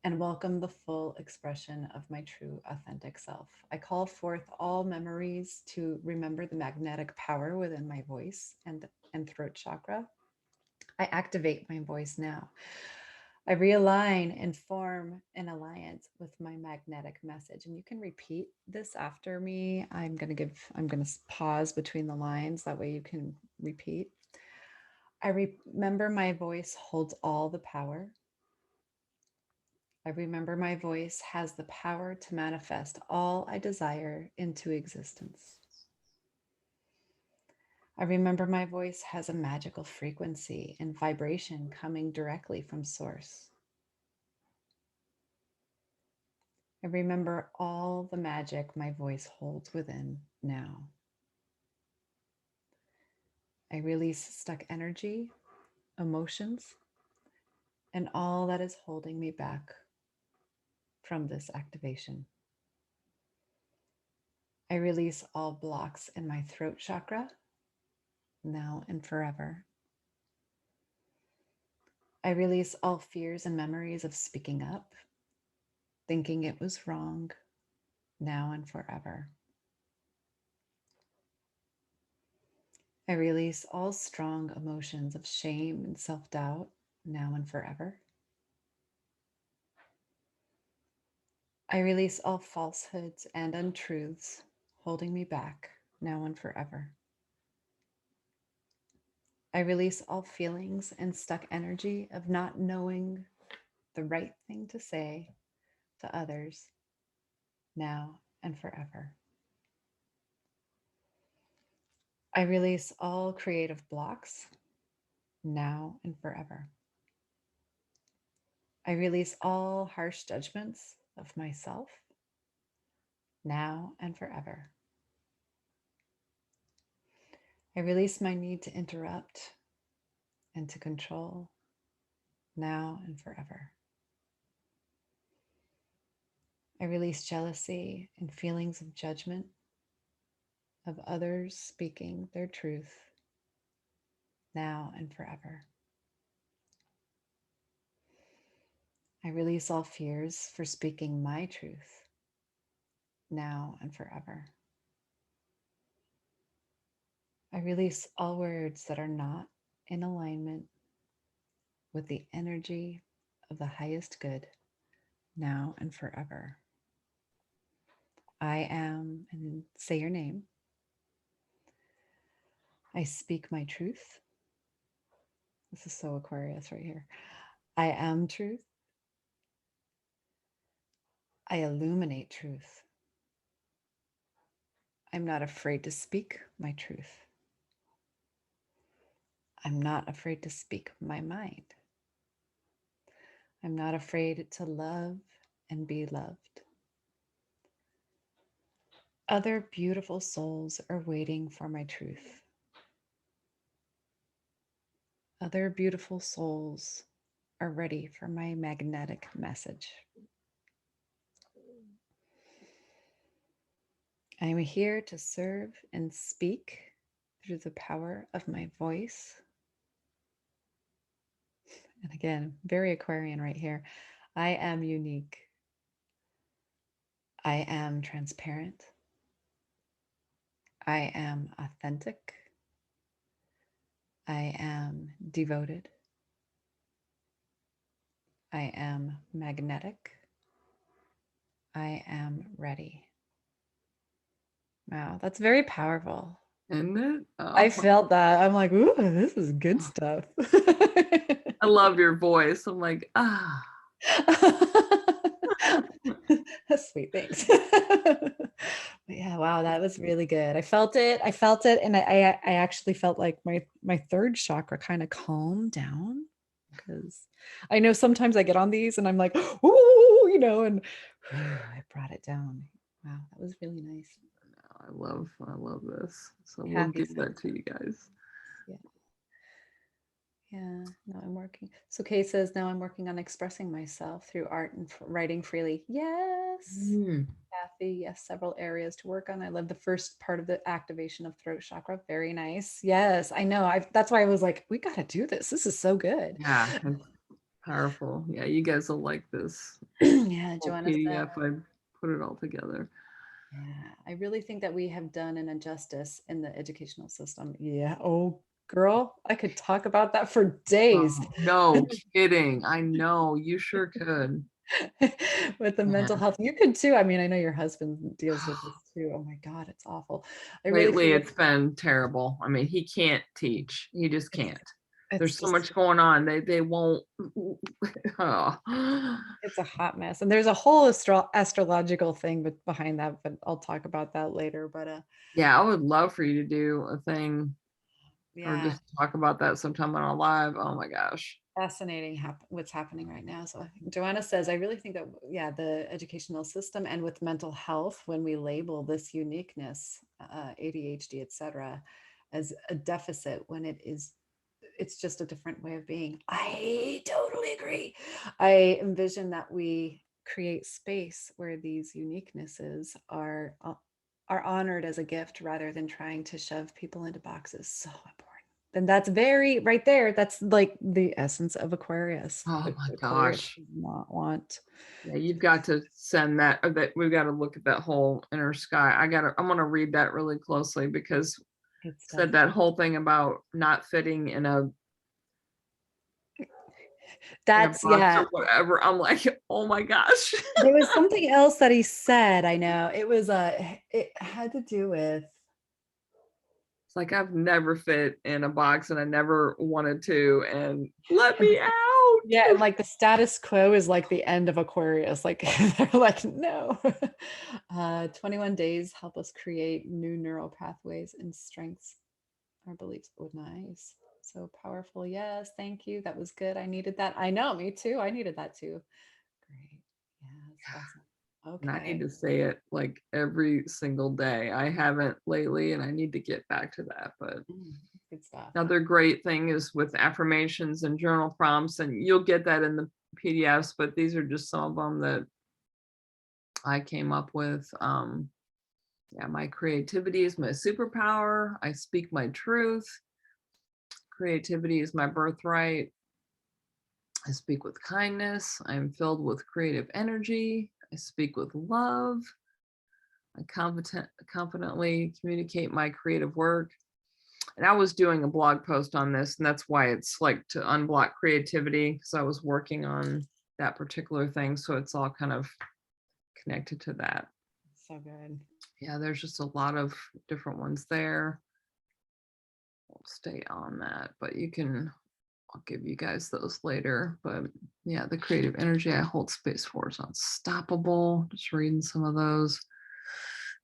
and welcome the full expression of my true authentic self. I call forth all memories to remember the magnetic power within my voice and throat chakra. I activate my voice now. I realign and form an alliance with my magnetic message. And you can repeat this after me. I'm going to pause between the lines. That way you can repeat. I remember my voice holds all the power. I remember my voice has the power to manifest all I desire into existence. I remember my voice has a magical frequency and vibration coming directly from source. I remember all the magic my voice holds within now. I release stuck energy, emotions, and all that is holding me back from this activation. I release all blocks in my throat chakra now and forever. I release all fears and memories of speaking up, thinking it was wrong, now and forever. I release all strong emotions of shame and self-doubt, now and forever. I release all falsehoods and untruths holding me back, now and forever. I release all feelings and stuck energy of not knowing the right thing to say to others, now and forever. I release all creative blocks, now and forever. I release all harsh judgments of myself now and forever. I release my need to interrupt and to control now and forever. I release jealousy and feelings of judgment of others speaking their truth now and forever. I release all fears for speaking my truth now and forever. I release all words that are not in alignment with the energy of the highest good now and forever. I am, and say your name. I speak my truth. This is so Aquarius right here. I am truth. I illuminate truth. I'm not afraid to speak my truth. I'm not afraid to speak my mind. I'm not afraid to love and be loved. Other beautiful souls are waiting for my truth. Other beautiful souls are ready for my magnetic message. I am here to serve and speak through the power of my voice. And again, very Aquarian right here. I am unique. I am transparent. I am authentic. I am devoted. I am magnetic. I am ready. Wow, that's very powerful. Isn't it? I Oh, felt that. I'm like, ooh, this is good stuff. I love your voice. I'm like, ah. Sweet, thanks. But yeah, wow, that was really good. I felt it. I felt it, and I actually felt like my third chakra kind of calmed down, because I know sometimes I get on these and I'm like, ooh, and I brought it down. Wow, that was really nice. I love this. So we'll Kathy give says, that to you guys. yeah. Yeah, no, I'm working. So Kay says, now I'm working on expressing myself through art and writing freely. Yes, Kathy, yes, several areas to work on. I love the first part of the activation of throat chakra. Very nice. Yes, I know. That's why I was like, we got to do this. This is so good. Yeah, it's powerful. Yeah, you guys will like this. Yeah, Whole Joanna said, PDF, I put it all together. yeah, I really think that we have done an injustice in the educational system. Yeah. Oh, girl, I could talk about that for days. Oh, no kidding. I know you sure could. With the mental Yeah. health. You could too. I mean, I know your husband deals with this too. Oh my God, it's awful. I really Lately, feel it's been terrible. I mean, he can't teach. He just it's can't. it's There's so just much going on. They won't. Oh. it's a hot mess. And there's a whole astrological thing behind that, but I'll talk about that later. But Yeah, I would love for you to do a thing or yeah, just talk about that sometime on a live. Oh my gosh. fascinating what's happening right now. So Joanna says, I really think that, yeah, the educational system and with mental health, when we label this uniqueness, ADHD, etc., as a deficit, when it's just a different way of being. I totally agree. I envision that we create space where these uniquenesses are honored as a gift rather than trying to shove people into boxes. So important. And that's very right there. That's like the essence of Aquarius. Oh my Aquarius gosh. does not want. Yeah, you've got to send that, or that we've got to look at that whole inner sky. I'm gonna read that really closely because Good it stuff. said that whole thing about not fitting in a That's box yeah. or whatever. I'm like, oh my gosh. There was something else that he said. I know it was it had to do with. It's like I've never fit in a box and I never wanted to, and let me out. Yeah, and like the status quo is like the end of Aquarius. Like they're like, no. 21 days help us create new neural pathways and strengths our beliefs. Oh, nice. So powerful. Yes, thank you. That was good. I needed that. I know, me too. I needed that too. Great. Yeah, that's awesome. And I need Okay. to say it like every single day. I haven't lately, and I need to get back to that. But Good stuff. another great thing is with affirmations and journal prompts, and you'll get that in the PDFs, but these are just some of them that I came up with. Yeah, my creativity is my superpower. I speak my truth. Creativity is my birthright. I speak with kindness. I am filled with creative energy. I speak with love. I confidently communicate my creative work. And I was doing a blog post on this, and that's why it's like to unblock creativity, because I was working on that particular thing. So it's all kind of connected to that. So good. Yeah, there's just a lot of different ones there. I'll stay on that, but I'll give you guys those later. But yeah, the creative energy I hold space for is unstoppable. Just reading some of those.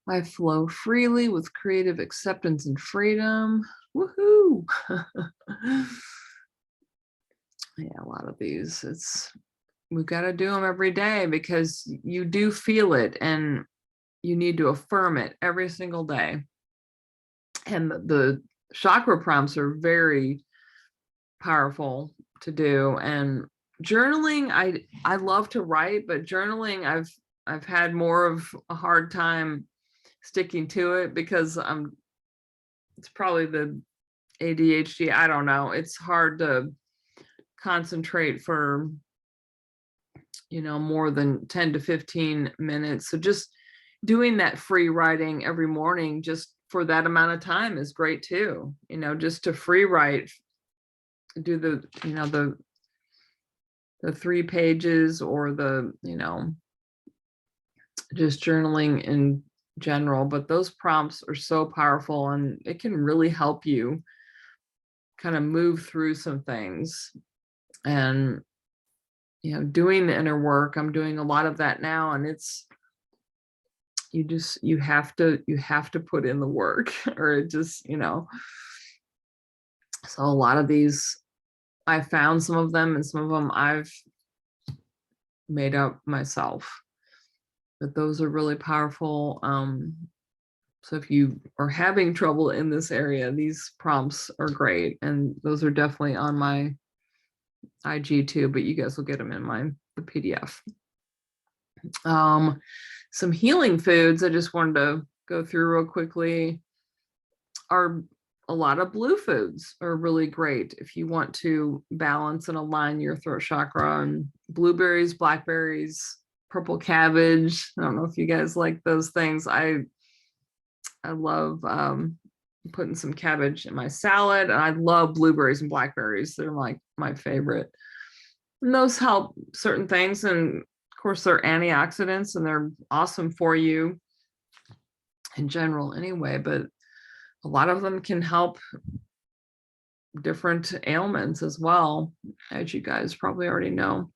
I flow freely with creative acceptance and freedom. Woohoo! Yeah, a lot of these. We've got to do them every day because you do feel it, and you need to affirm it every single day. And the chakra prompts are very powerful to do. And journaling, I love to write, but journaling I've had more of a hard time sticking to it because it's probably the ADHD. I don't know. It's hard to concentrate for more than 10 to 15 minutes. So just doing that free writing every morning just for that amount of time is great too. Just to free write, do the 3 pages, or just journaling in general. But those prompts are so powerful, and it can really help you kind of move through some things. And doing the inner work, I'm doing a lot of that now, and you have to put in the work or it just so a lot of these I found some of them, and some of them I've made up myself, but those are really powerful. So if you are having trouble in this area, these prompts are great, and those are definitely on my IG too, but you guys will get them in the PDF. Some healing foods I just wanted to go through real quickly are a lot of blue foods are really great if you want to balance and align your throat chakra. And blueberries, blackberries, purple cabbage. I don't know if you guys like those things. I love putting some cabbage in my salad, and I love blueberries and blackberries. They're like my favorite. And those help certain things, and of course they're antioxidants, and they're awesome for you in general anyway, but a lot of them can help different ailments as well, as you guys probably already know.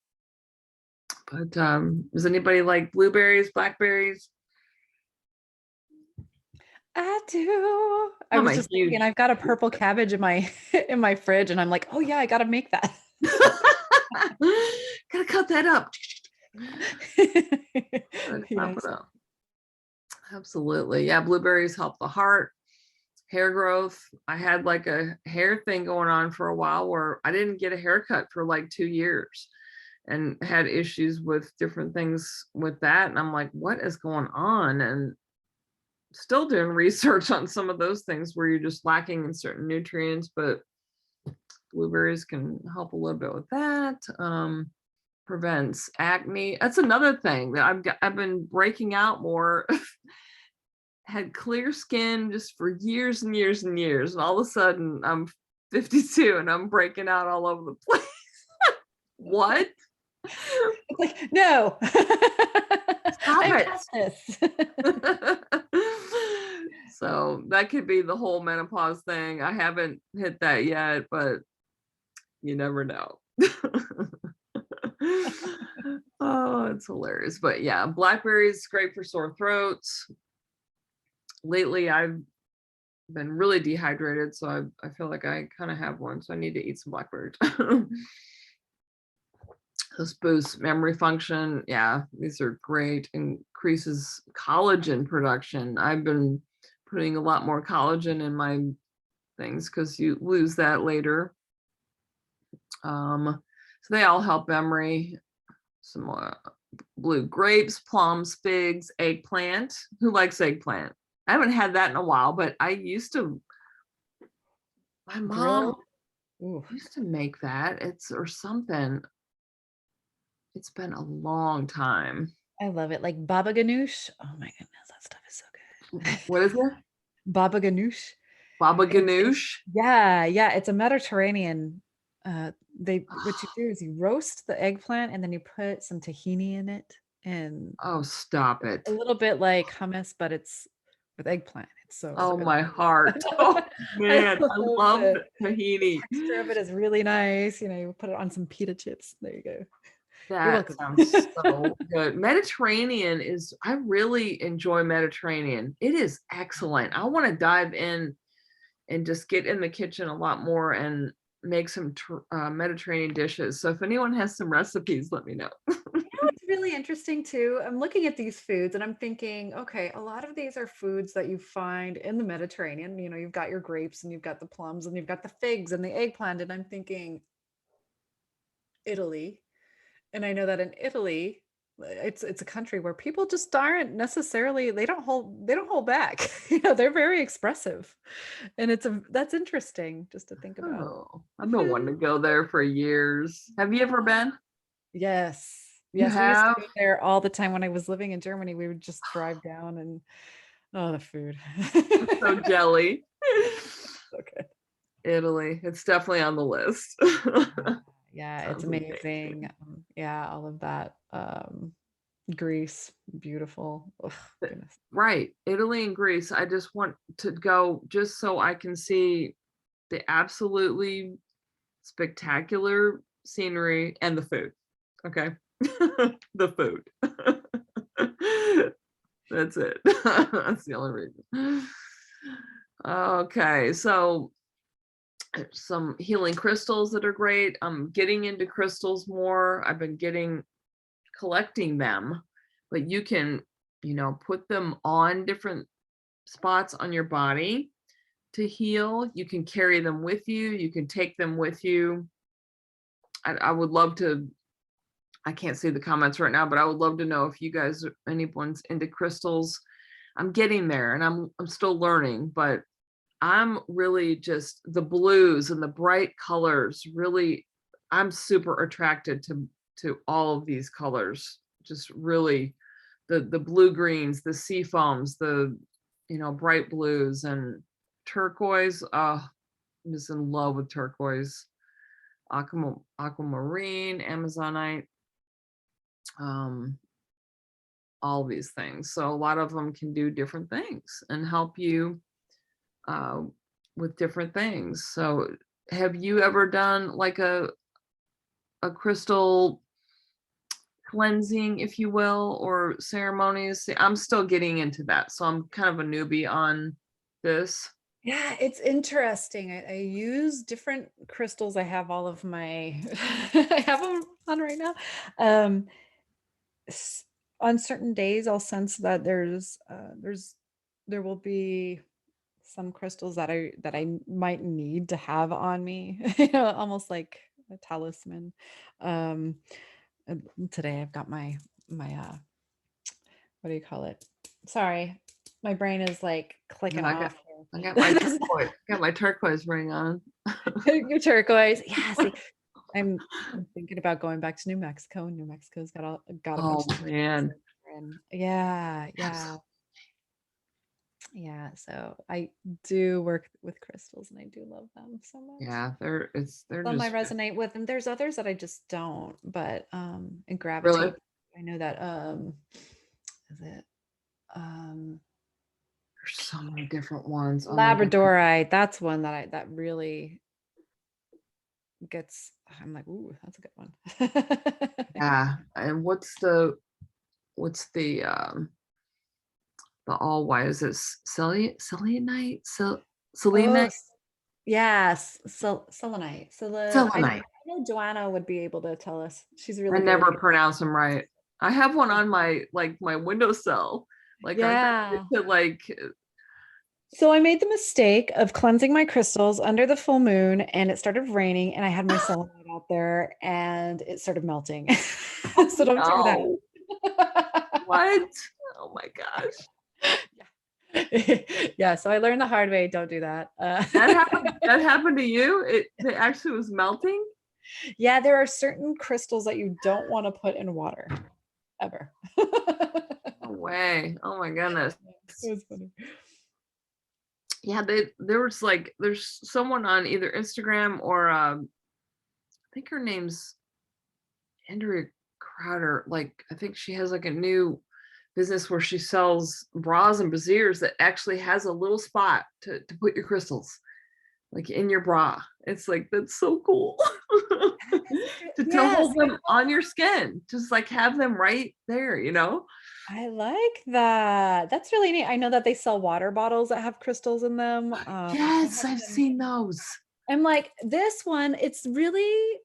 But does anybody like blueberries, blackberries? I do. I was just thinking, I've got a purple cabbage in my in my fridge, and I'm like, oh yeah, I gotta make that. Gotta cut that up. Yes. It up. Absolutely. Yeah, blueberries help the heart, hair growth. I had like a hair thing going on for a while where I didn't get a haircut for like 2 years, and had issues with different things with that. And I'm like, what is going on? And still doing research on some of those things where you're just lacking in certain nutrients, but blueberries can help a little bit with that. Prevents acne. That's another thing that I've been breaking out more. Had clear skin just for years and years and years, and all of a sudden I'm 52 and I'm breaking out all over the place. What? It's like, no. Stop I'm it. past this. So that could be the whole menopause thing. I haven't hit that yet, but you never know. Oh, it's hilarious. But yeah, blackberries great for sore throats. Lately I've been really dehydrated, so I feel like I kind of have one, so I need to eat some blackberries. This boosts memory function. Yeah, these are great. Increases collagen production. I've been putting a lot more collagen in my things because you lose that later. So they all help memory. Some more blue grapes, plums, figs, eggplant. Who likes eggplant? I haven't had that in a while, but I used to. My mom Ooh, used to make that. It's or something. It's been a long time. I love it. Like baba ganoush. Oh my goodness, that stuff is so good. What is it? Baba ganoush. Baba It's ganoush? yeah, yeah, it's a Mediterranean. They what you do is you roast the eggplant and then you put some tahini in it and Oh, stop a it. little bit like hummus, but it's with eggplant. It's so Oh, good. my heart. Oh, I man. I love love the the tahini. texture of it is really nice. You know, you put it on some pita chips. There you go. You're That welcome. sounds so good. Mediterranean is, I really enjoy Mediterranean. It is excellent. I want to dive in and just get in the kitchen a lot more and make some Mediterranean dishes. So if anyone has some recipes, let me know. You know what's really interesting too? I'm looking at these foods and I'm thinking, okay, a lot of these are foods that you find in the Mediterranean. You know, you've got your grapes and you've got the plums and you've got the figs and the eggplant. And I'm thinking Italy. And I know that in Italy, it's a country where people just aren't necessarily they don't hold back. You know, they're very expressive. And that's interesting just to think about Oh, the I've been wanting to food. go there for years. Have you ever been? Yes. You Yes, we used to have? go there all the time when I was living in Germany. We would just drive down and oh, the food. So jelly. Okay. Italy. It's definitely on the list. Yeah, yeah, it's Sounds amazing. amazing. Yeah, all of that. Greece, beautiful. Oh, goodness. Right. Italy and Greece. I just want to go just so I can see the absolutely spectacular scenery and the food. Okay. The food. That's it. That's the only reason. Okay. So some healing crystals that are great. I'm getting into crystals more. I've been collecting them, but you can, put them on different spots on your body to heal. You can carry them with you. You can take them with you. I would love to. I can't see the comments right now, but I would love to know if you guys, anyone's into crystals. I'm getting there, and I'm still learning, but I'm really just the blues and the bright colors. Really, I'm super attracted to all of these colors. Just really, the blue greens, the sea foams, the bright blues and turquoise. I'm just in love with turquoise, aquamarine, amazonite, um, all these things. So a lot of them can do different things and help you uh, with different things. So have you ever done like a crystal cleansing, if you will, or ceremonies? See, I'm still getting into that, so I'm kind of a newbie on this. Yeah, it's interesting. I use different crystals. I have all of my, I have them on right now. Um, s- on certain days, I'll sense that there will be some crystals that I might need to have on me, almost like a talisman. Um, Today I've got my what do you call it? Sorry, my brain is like No, clicking off I got my here. turquoise, got my turquoise ring on. Your turquoise. Yeah, see, I'm thinking about going back to New Mexico. New Mexico's got a bunch Oh of springs man. and yeah, yeah, yeah. So I do work with crystals and I do love them so much. Yeah, they're Some I just resonate with, and there's others that I just don't, but and really, gravitate. I know that is it there's so many different ones. Oh my god. Labradorite, that's one that really gets I'm like, ooh, that's a good one. Yeah. And what's the all white, is it selenite? Oh, Selenite? yes, selenite. I Selenite. know Joanna would be able to tell us. She's I really good never at it. pronounce them right. I have one on my my windowsill. Like aren't Yeah. they to like So I made the mistake of cleansing my crystals under the full moon and it started raining and I had my selenite out there and it started melting. So don't do that. no. What? Oh my gosh. Yeah, so I learned the hard way. Don't do that. That happened to you? It actually was melting? Yeah, there are certain crystals that you don't want to put in water ever. No way. Oh my goodness. It was funny. Yeah, there's someone on either Instagram or I think her name's Andrea Crowder. Like I think she has like a new business where she sells bras and brassieres that actually has a little spot to put your crystals like in your bra. It's like that's so cool. To Yes, hold them on your skin. Just like have them right there, you know? I like that. That's really neat. I know that they sell water bottles that have crystals in them. I Yes, I've haven't. seen those. I'm like, this one, it's really,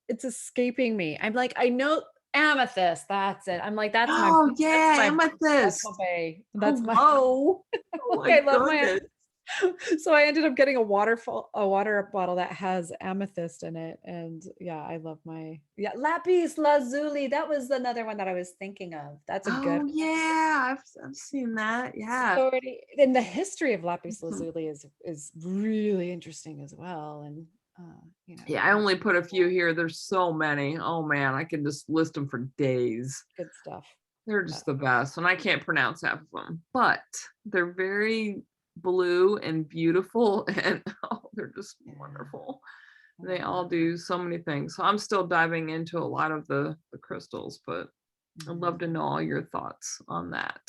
it's escaping me. I'm like, I know amethyst. That's it. I'm like, Oh yeah, that's amethyst. my bae. That's my Hello. Oh like, my I love my goodness. so I ended up getting a water bottle that has amethyst in it. And yeah, I love my lapis lazuli. That was another one that I was thinking of. That's a good Oh yeah, I've seen that. Yeah. story. And the history of lapis Mhm. lazuli is really interesting as well. And Yeah, I only put a few here. There's so many. Oh man, I can just list them for days. good stuff. They're just the best. And I can't pronounce half of them, but they're very blue and beautiful and oh, they're just wonderful. They all do so many things. So I'm still diving into a lot of the crystals, but I'd love to know all your thoughts on that.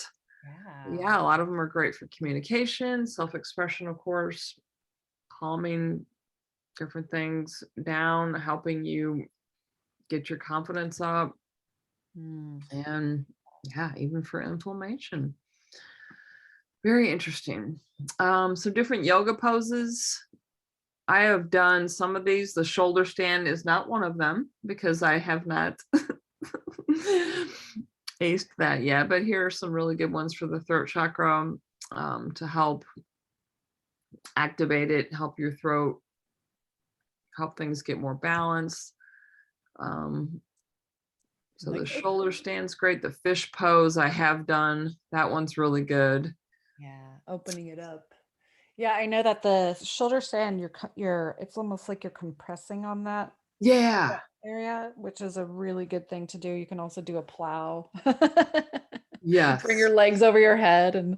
Yeah, a lot of them are great for communication, self-expression, of course, calming different things down, helping you get your confidence up, and yeah, even for inflammation. Very interesting. So different yoga poses. I have done some of these. The shoulder stand is not one of them because I have not aced that yet, but here are some really good ones for the throat chakra, to help activate it, help your throat, help things get more balanced. So the shoulder stand's great. The fish pose I have done. That one's really good. Yeah, opening it up. Yeah, I know that the shoulder stand, it's almost like you're compressing on that Yeah. area, which is a really good thing to do. You can also do a plow. Yes. Bring your legs over your head and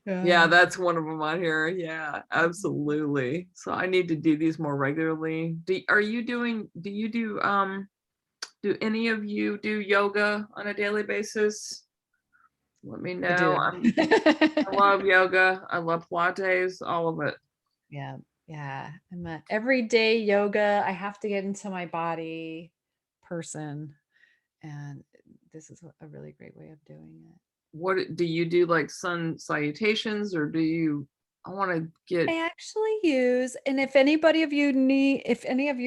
yeah, that's one of them on here. Yeah, absolutely. So I need to do these more regularly. Do you do any of you do yoga on a daily basis? Let me I know. do. I love yoga. I love Pilates, all of it. Yeah. Yeah. I'm a everyday yoga. I have to get into my body person. And this is a really great way of doing it. What do you do, like sun salutations, or do you I want to get I actually use, and if any of you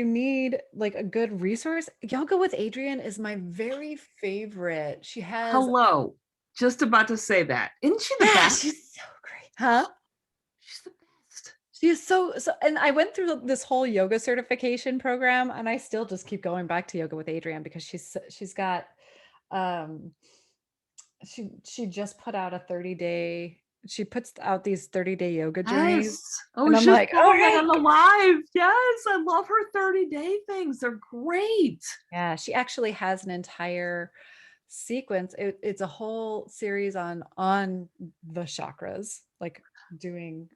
need like a good resource, Yoga with Adrienne is my very favorite. She has, hello. Just about to say that. Isn't she the yeah, best? she's so great. Huh? She's the best. She is so, and I went through this whole yoga certification program and I still just keep going back to Yoga with Adrienne because she's got, um, she just put out a 30-day, she puts out these 30-day yoga journeys. Yes. Oh, And I'm she's like, all showing it right. on the live. Yes, I love her 30-day things. They're great. Yeah, she actually has an entire sequence. It's a whole series on the chakras, like doing,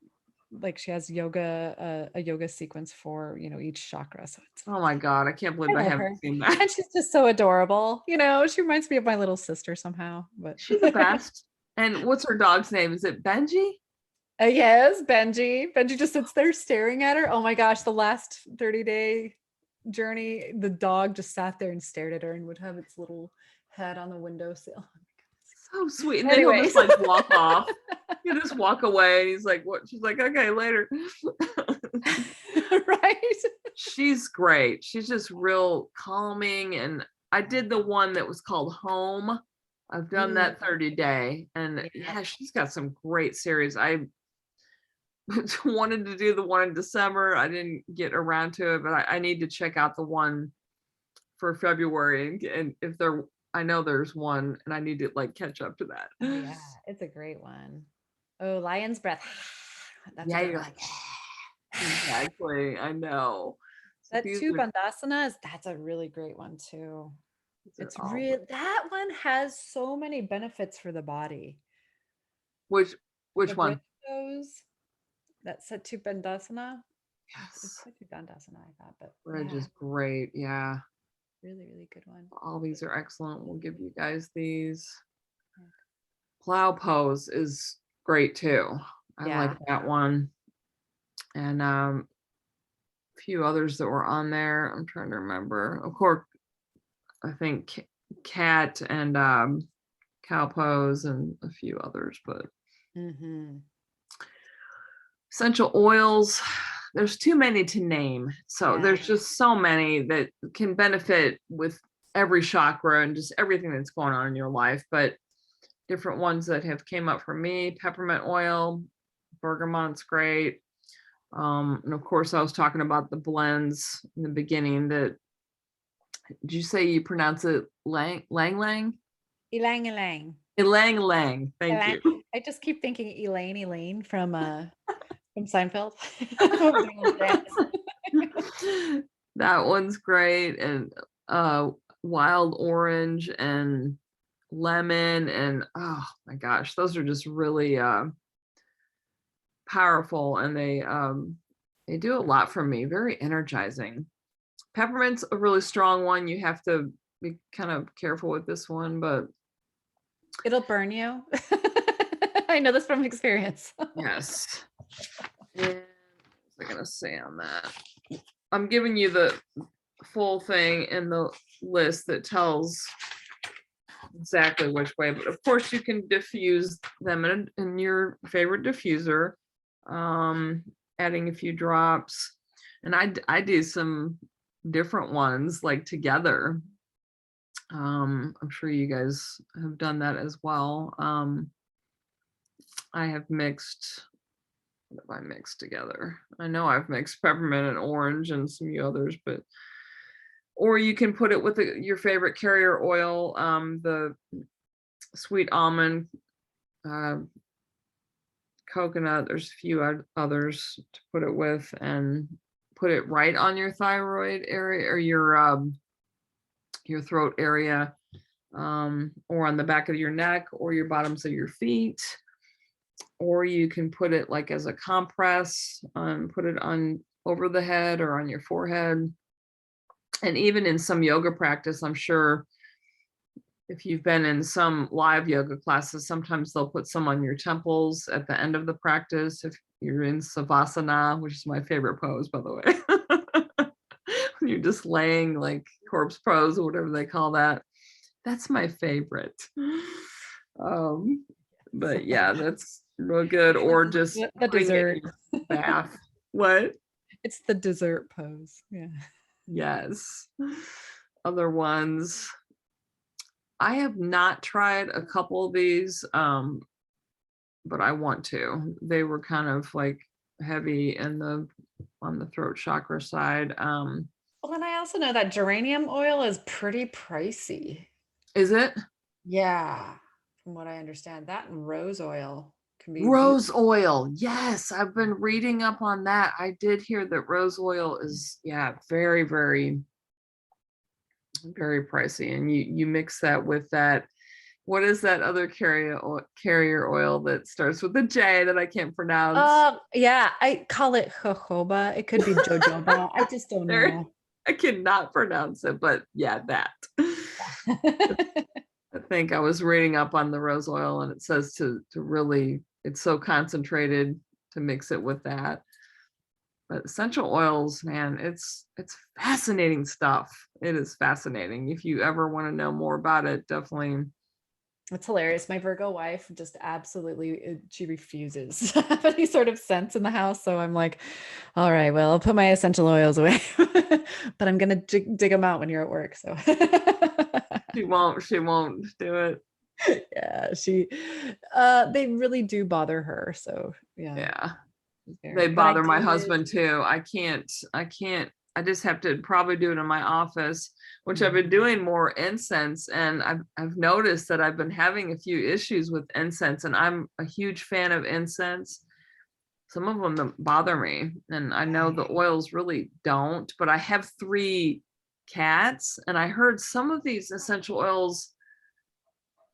like she has yoga, a yoga sequence for, each chakra. So Oh my God, I can't believe I I love her. haven't seen that. And she's just so adorable. She reminds me of my little sister somehow, but She's the best. And what's her dog's name? Is it Benji? yes, Benji. Benji just sits there staring at her. Oh my gosh, the last 30-day journey, the dog just sat there and stared at her and would have its little head on the windowsill. So sweet. And then he'll just Anyways. like walk off. He'll just walk away. And he's like, what? She's like, okay, later. Right. she's great. She's just real calming. And I did the one that was called Home. I've done that 30-day, and yeah, she's got some great series. I wanted to do the one in December. I didn't get around to it, but I need to check out the one for February. And if there, I know there's one, and I need to like catch up to that. Oh, yeah, it's a great one. Oh, Lion's Breath. That's Yeah, a good you're one. like, exactly. I know. So That these two are, bandhasanas, that's a really great one too. these are It's all real. That one has so many benefits for the body. which The bridge one? pose, that Setu Bandhasana. It's Yes. Setu Dandasana, I thought, but Bridge yeah, is great. Yeah. really, really good one. All these are excellent. We'll give you guys these. Yeah. Plow pose is great too. I like Yeah. that one. And a few others that were on there. I'm trying to remember. Of course, I think cat and cow pose and a few others, but Mm-hmm. essential oils, there's too many to name. So Yeah. there's just so many that can benefit with every chakra and just everything that's going on in your life. But different ones that have came up for me: peppermint oil, bergamot's great. And of course, I was talking about the blends in the beginning. That, did you say you pronounce it lang lang? Ilang Ilang. Ilang lang. Thank Ilang. you. I just keep thinking Elaine from Seinfeld. That one's great. And wild orange and lemon, and oh my gosh, those are just really powerful, and they do a lot for me. Very energizing. Peppermint's a really strong one. You have to be kind of careful with this one, but It'll burn you. I know this from experience. yes. And what was I gonna say on that? I'm giving you the full thing in the list that tells exactly which way, but of course you can diffuse them in your favorite diffuser, adding a few drops. And I do some different ones like together. I'm sure you guys have done that as well. I have mixed, what have I mixed together? I know I've mixed peppermint and orange and some others, but or you can put it with your favorite carrier oil, the sweet almond, coconut. There's a few others to put it with, and put it right on your thyroid area or your throat area, or on the back of your neck or your bottoms of your feet. Or you can put it like as a compress, put it on over the head or on your forehead. And even in some yoga practice, I'm sure if you've been in some live yoga classes, sometimes they'll put some on your temples at the end of the practice. If you're in Savasana, which is my favorite pose, by the way, when you're just laying like corpse pose or whatever they call that. That's my favorite. But yeah, that's real good. Or just the dessert. Bath. What? It's the dessert pose. Yeah. Yes. Other ones. I have not tried a couple of these, but I want to. They were kind of like heavy on the throat chakra side. Well, and I also know that geranium oil is pretty pricey. Is it? Yeah, from what I understand, that and rose oil can be Rose oil. Yes, I've been reading up on that. I did hear that rose oil is, yeah, very, very, very pricey. And you mix that with that. What is that other carrier oil that starts with a J that I can't pronounce? Yeah, I call it jojoba. It could be jojoba. I just don't know. I cannot pronounce it, but yeah, that. I think I was reading up on the rose oil, and it says to really, it's so concentrated to mix it with that. But essential oils, man, it's fascinating stuff. It is fascinating. If you ever want to know more about it, definitely It's hilarious. My Virgo wife just absolutely, she refuses to have any sort of scents in the house. So I'm like, all right, well, I'll put my essential oils away, but I'm gonna dig them out when you're at work. So She won't do it. yeah, they really do bother her. So yeah, Yeah. They very, but I bother my do it. husband too. I just have to probably do it in my office, which I've been Mhm. doing more incense, and I've noticed that I've been having a few issues with incense, and I'm a huge fan of incense. Some of them bother me, and I know Right. the oils really don't, but I have 3 cats, and I heard some of these essential oils,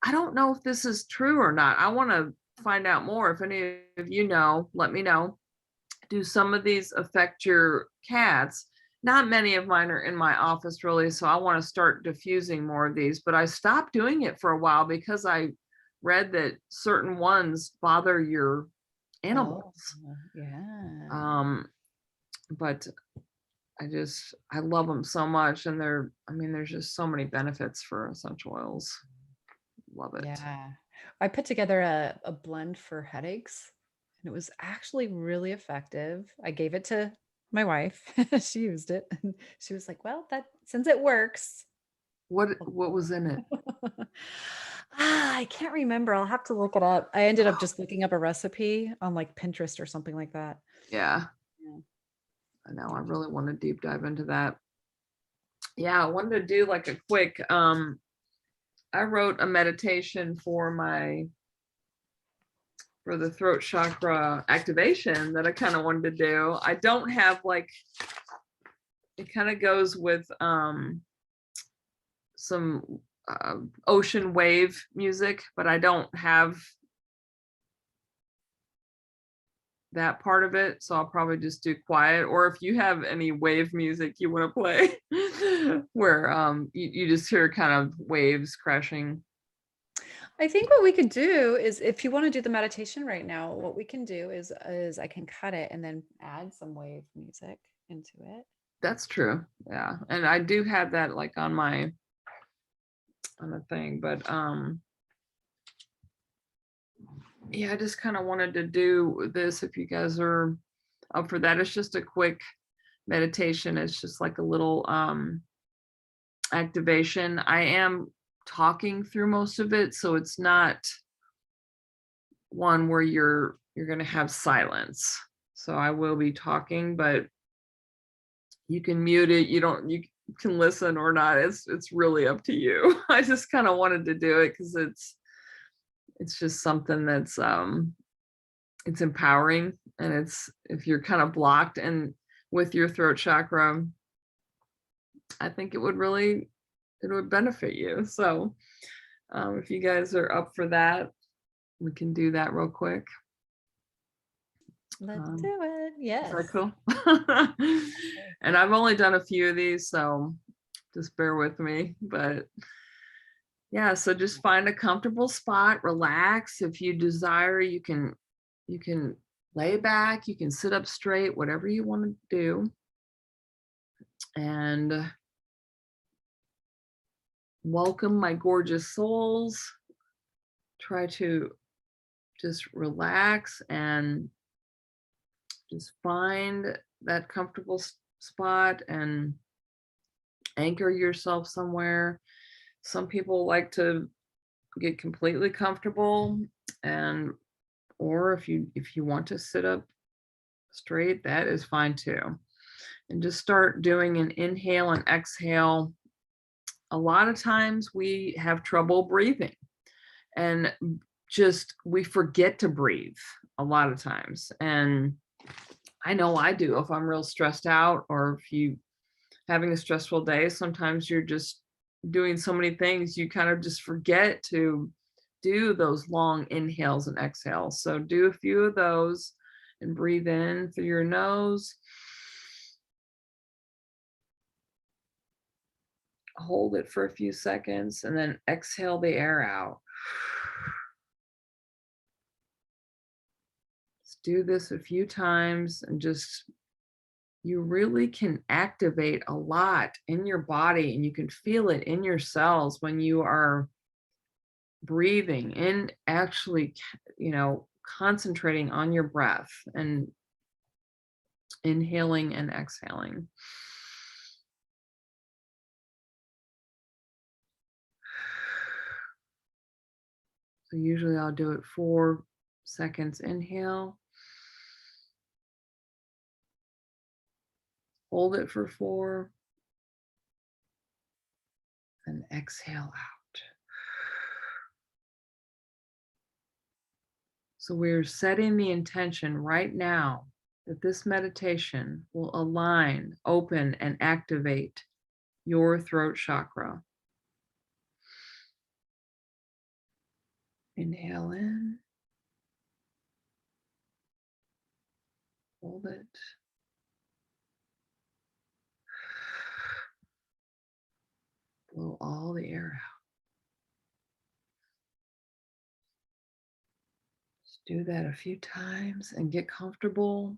I don't know if this is true or not. I want to find out more. If any of you know, let me know. Do some of these affect your cats? Not many of mine are in my office really, so I want to start diffusing more of these, but I stopped doing it for a while because I read that certain ones bother your Oh, animals. yeah. Um, but I love them so much, and there's just so many benefits for essential oils. Love it. Yeah. I put together a blend for headaches and it was actually really effective. I gave it to my wife. She used it and she was like, well, that since it works. What was in it? I can't remember. I'll have to look it up. I ended up just looking up a recipe on like Pinterest or something like that. Yeah, Yeah. I know. I really want to deep dive into that. Yeah, I wanted to do like a quick I wrote a meditation for the throat chakra activation that I kind of wanted to do. I don't have like, it kind of goes with some ocean wave music, but I don't have that part of it, so I'll probably just do quiet. Or if you have any wave music you want to play where you just hear kind of waves crashing. I think what we could do is if you want to do the meditation right now, what we can do is I can cut it and then add some wave music into it. That's true. Yeah. And I do have that like on a thing, but yeah, I just kind of wanted to do this if you guys are up for that. It's just a quick meditation. It's just like a little activation. I am talking through most of it, so it's not one where you're going to have silence. So I will be talking, but you can mute it. You can listen or not. It's really up to you. I just kind of wanted to do it cuz it's just something that's it's empowering, and it's if you're kind of blocked and with your throat chakra, I think it would benefit you. So if you guys are up for that, we can do that real quick. Let's Um, do it. is that Yes. cool? And I've only done a few of these, so just bear with me. But yeah, so just find a comfortable spot, relax. If you desire, you can lay back, you can sit up straight, whatever you want to do. And welcome my gorgeous souls. Try to just relax and just find that comfortable spot and anchor yourself somewhere. Some people like to get completely comfortable, and or if you want to sit up straight, that is fine too. And just start doing an inhale and exhale. A lot of times we have trouble breathing, and just we forget to breathe a lot of times. And I know I do. If I'm real stressed out, or if you having a stressful day, sometimes you're just doing so many things, you kind of just forget to do those long inhales and exhales. So do a few of those and breathe in through your nose. Hold it for a few seconds and then exhale the air out. Let's do this a few times, and just you really can activate a lot in your body, and you can feel it in your cells when you are breathing in, actually, concentrating on your breath and inhaling and exhaling. So usually I'll do it 4 seconds inhale, hold it for 4, and exhale out. So we're setting the intention right now that this meditation will align, open, and activate your throat chakra. Inhale in, hold it. Blow all the air out. Just do that a few times and get comfortable.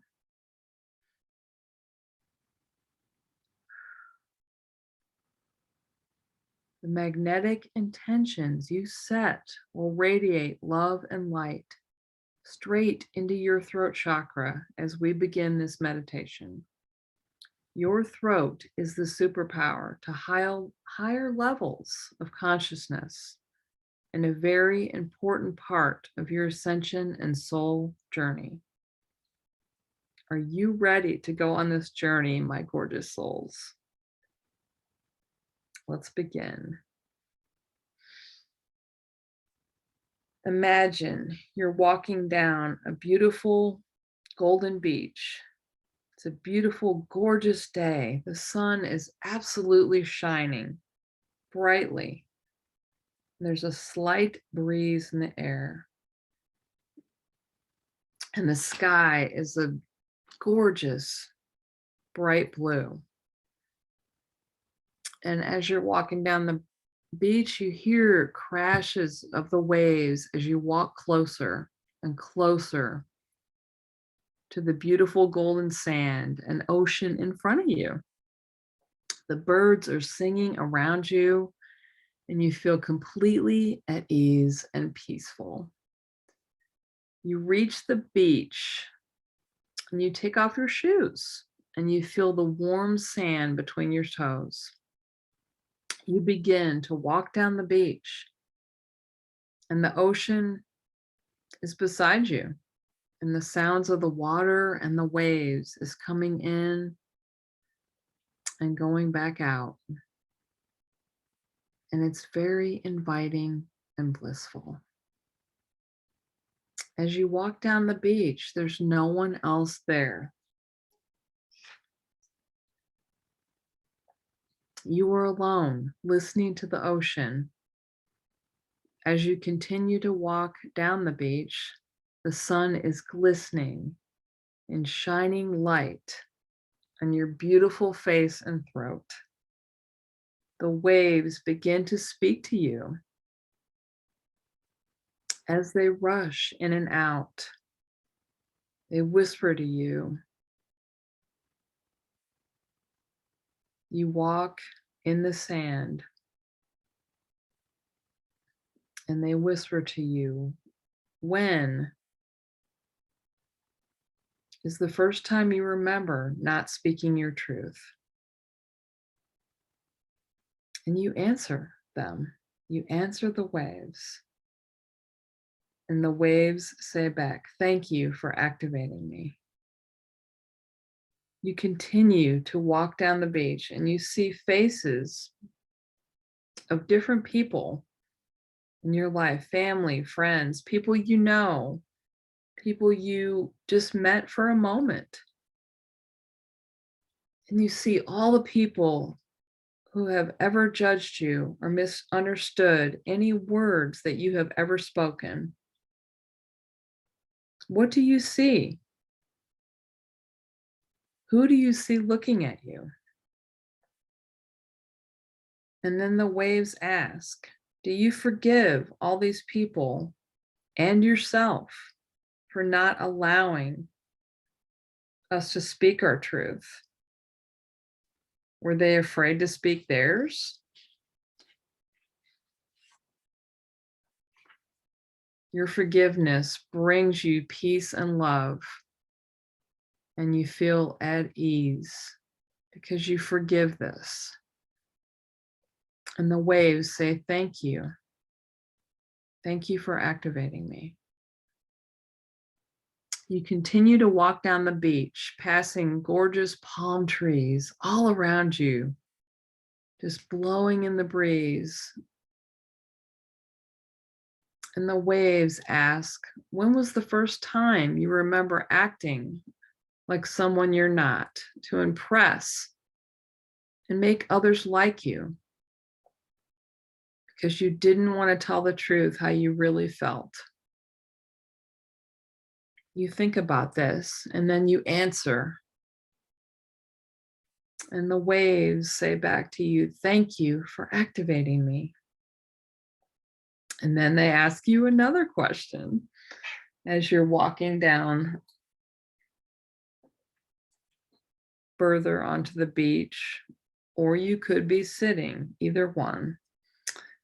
The magnetic intentions you set will radiate love and light straight into your throat chakra as we begin this meditation. Your throat is the superpower to higher levels of consciousness and a very important part of your ascension and soul journey. Are you ready to go on this journey, my gorgeous souls? Let's begin. Imagine you're walking down a beautiful golden beach. It's a beautiful, gorgeous day. The sun is absolutely shining brightly. There's a slight breeze in the air. And the sky is a gorgeous, bright blue. And as you're walking down the beach, you hear crashes of the waves as you walk closer and closer to the beautiful golden sand and ocean in front of you. The birds are singing around you, and you feel completely at ease and peaceful. You reach the beach and you take off your shoes and you feel the warm sand between your toes. You begin to walk down the beach, and the ocean is beside you, and the sounds of the water and the waves is coming in and going back out. And it's very inviting and blissful. As you walk down the beach, there's no one else there. You are alone, listening to the ocean. As you continue to walk down the beach, the sun is glistening in shining light on your beautiful face and throat. The waves begin to speak to you as they rush in and out. They whisper to you. You walk in the sand, and they whisper to you, when is the first time you remember not speaking your truth? And you answer them. You answer the waves. And the waves say back, thank you for activating me. You continue to walk down the beach and you see faces of different people in your life, family, friends, people you know, people you just met for a moment. And you see all the people who have ever judged you or misunderstood any words that you have ever spoken. What do you see? Who do you see looking at you? And then the waves ask, do you forgive all these people and yourself for not allowing us to speak our truth? Were they afraid to speak theirs? Your forgiveness brings you peace and love, and you feel at ease because you forgive this. And the waves say, thank you. Thank you for activating me. You continue to walk down the beach, passing gorgeous palm trees all around you, just blowing in the breeze. And the waves ask, when was the first time you remember acting like someone you're not, to impress and make others like you, because you didn't want to tell the truth how you really felt? You think about this and then you answer. And the waves say back to you, thank you for activating me. And then they ask you another question as you're walking down further onto the beach, or you could be sitting, either one.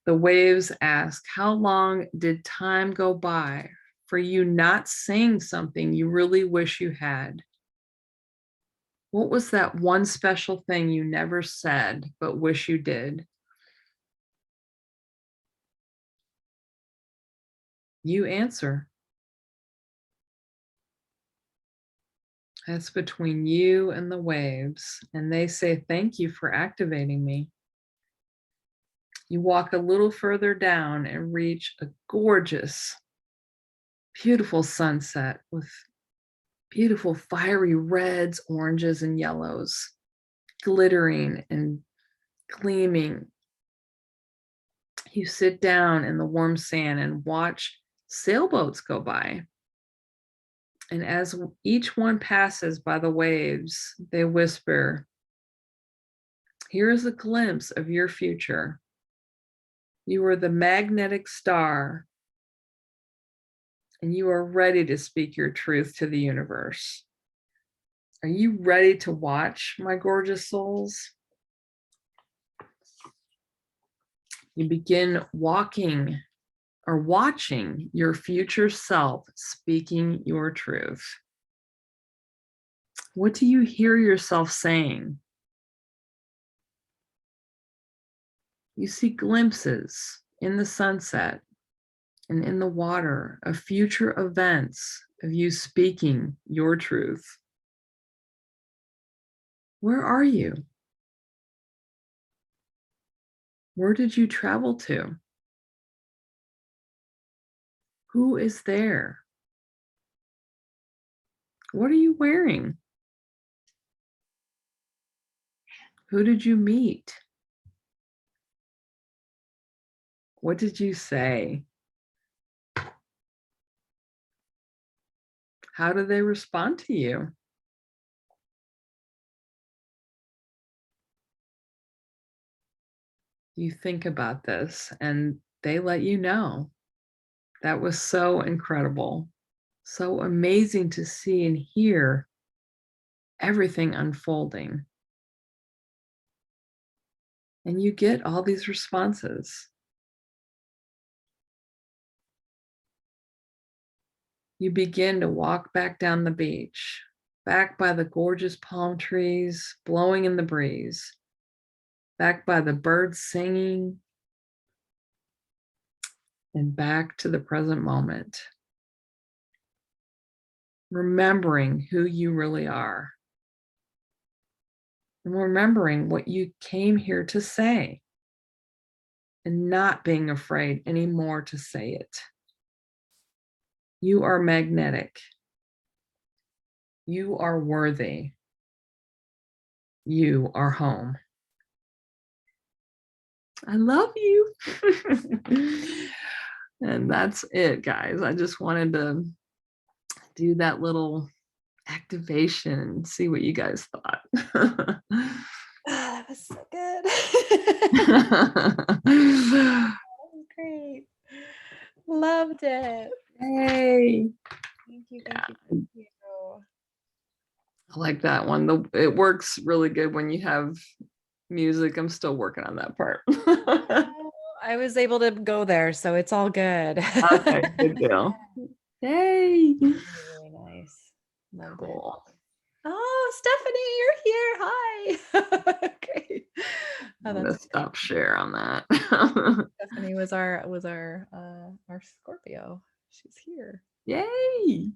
The waves ask, how long did time go by for you not saying something you really wish you had? What was that one special thing you never said but wish you did? You answer. That's between you and the waves, and they say, thank you for activating me. You walk a little further down and reach a gorgeous, beautiful sunset with beautiful fiery reds, oranges, and yellows, glittering and gleaming. You sit down in the warm sand and watch sailboats go by. And as each one passes by the waves, they whisper, here's a glimpse of your future. You are the magnetic star, and you are ready to speak your truth to the universe. Are you ready to watch, my gorgeous souls? You begin watching your future self speaking your truth. What do you hear yourself saying? You see glimpses in the sunset and in the water of future events of you speaking your truth. Where are you? Where did you travel to? Who is there? What are you wearing? Who did you meet? What did you say? How do they respond to you? You think about this and they let you know. That was so incredible, so amazing to see and hear everything unfolding. And you get all these responses. You begin to walk back down the beach, back by the gorgeous palm trees blowing in the breeze, back by the birds singing, and back to the present moment. Remembering who you really are. And remembering what you came here to say. And not being afraid anymore to say it. You are magnetic. You are worthy. You are home. I love you. And that's it, guys. I just wanted to do that little activation and see what you guys thought. That was so good. That was great. Loved it. Yay. Thank you. Thank you. I like that one. It works really good when you have music. I'm still working on that part. I was able to go there, so it's all good. Okay, good deal. Yay. Really, really nice. Loved it. Cool. Oh, Stephanie, you're here. Hi. Great. Oh, I'm that's gonna stop share on that. Stephanie was our Scorpio. She's here. Yay.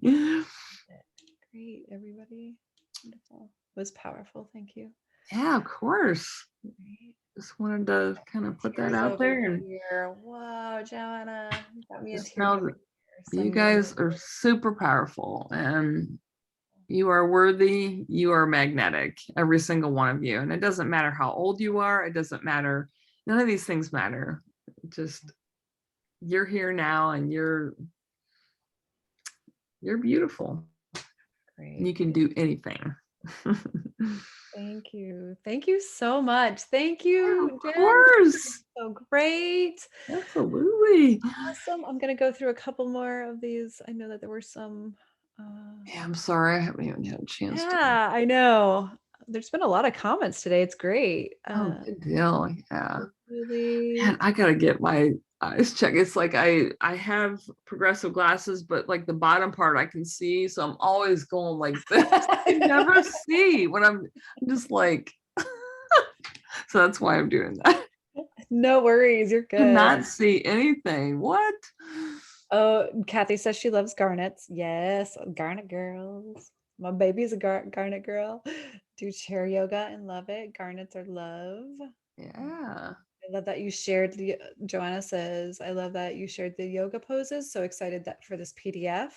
Great, everybody. Wonderful. It was powerful. Thank you. Yeah, of course. Great. Just wanted to kind of put that Tears out over there and here. Whoa, Joanna, you got me in just tears know over that here. you Sending you. guys are super powerful and you are worthy. You are magnetic, every single one of you. And it doesn't matter how old you are. It doesn't matter. None of these things matter. Just you're here now and you're beautiful. Great. You can do anything. Thank you. Thank you so much. Thank you, Of Jen. course. So great. Absolutely. Awesome. I'm going to go through a couple more of these. I know that there were some. Yeah, I'm sorry. I haven't even had a chance to. Yeah, I know. There's been a lot of comments today. It's great. Oh, good deal. Yeah. Really. Man, I gotta get my eyes checked. It's like I have progressive glasses, but like the bottom part I can see, so I'm always going like this. I never see when I'm just like so that's why I'm doing that. No worries. You're good. Cannot see anything. What? Oh, Kathy says she loves garnets. Yes, garnet girls. My baby's a garnet girl. Do chair yoga and love it. Garnets are love. Yeah. I love that you shared the Joanna says, I love that you shared the yoga poses. So excited that for this PDF.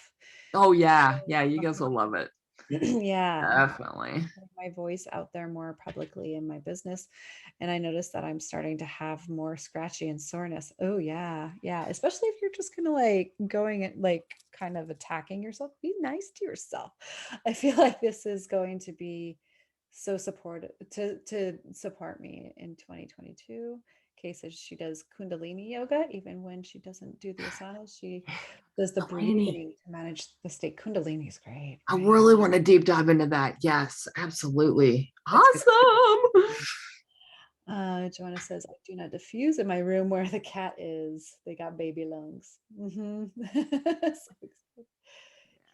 Oh yeah. Yeah, you guys will love it. Yeah. Definitely. Putting my voice out there more publicly in my business. And I noticed that I'm starting to have more scratchy and soreness. Oh yeah. Yeah. Especially if you're just gonna like going and like kind of attacking yourself. Be nice to yourself. I feel like this is going to be so supportive to support me in 2022. Kay says she does Kundalini yoga even when she doesn't do the asanas. She does the breathing to manage the state. Kundalini is great. I Right? really want to deep dive into that. Yes, absolutely. That's good. Awesome. Joanna says, I do not diffuse in my room where the cat is. They got baby lungs.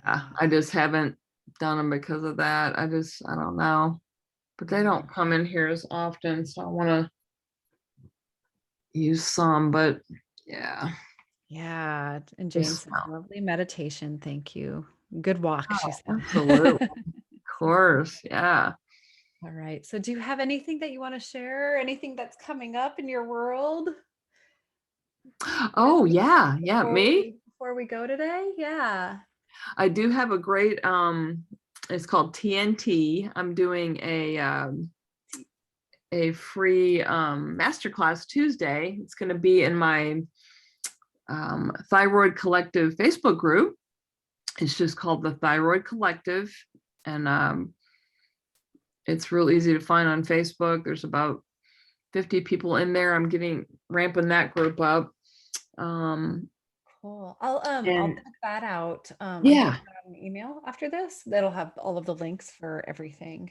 I just haven't done them because of that. I don't know. But they don't come in here as often, so I want to use some, but yeah. Yeah. And James says, lovely meditation. Thank you. Good walk, she said. Absolutely. Of course. Yeah. All right. So do you have anything that you want to share? Anything that's coming up in your world? Oh, yeah. Yeah. Me? Before we go today? Yeah. I do have a great it's called TNT. I'm doing a free masterclass Tuesday. It's going to be in my Thyroid Collective Facebook group. It's just called the Thyroid Collective, and it's real easy to find on Facebook. There's about 50 people in there. I'm ramping that group up. Cool. I'll put that out. Yeah. An email after this. That'll have all of the links for everything.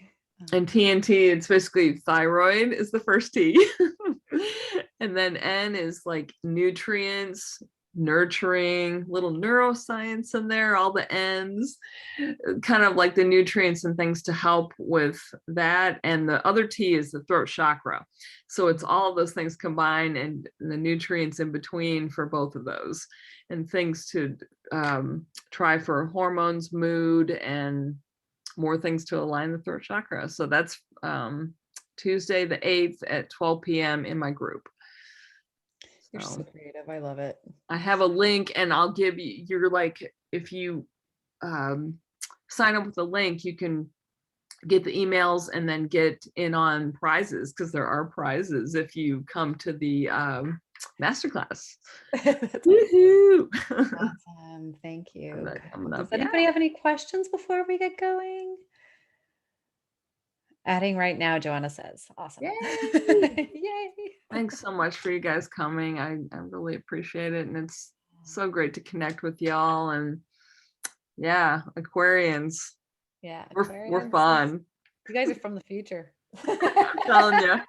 And TNT, it's basically thyroid is the first T. And then N is like nutrients, nurturing, little neuroscience in there, all the N's, kind of like the nutrients and things to help with that. And the other T is the throat chakra. So it's all those things combined and the nutrients in between for both of those and things to try for hormones, mood, and more things to align the throat chakra. So that's Tuesday the 8th at 12 p.m. in my group. You're so creative. I love it. I have a link and I'll give you, you're like, if you sign up with the link, you can get the emails and then get in on prizes because there are prizes if you come to the masterclass. Woohoo! Awesome. Thank you. Does Yeah. anybody have any questions before we get going? Adding right now, Joanna says. Awesome. Yay! Yay. Thanks so much for you guys coming. I really appreciate it. And it's so great to connect with y'all. And yeah, Aquarians. Yeah. We're fun. You guys are from the future. I'm telling you.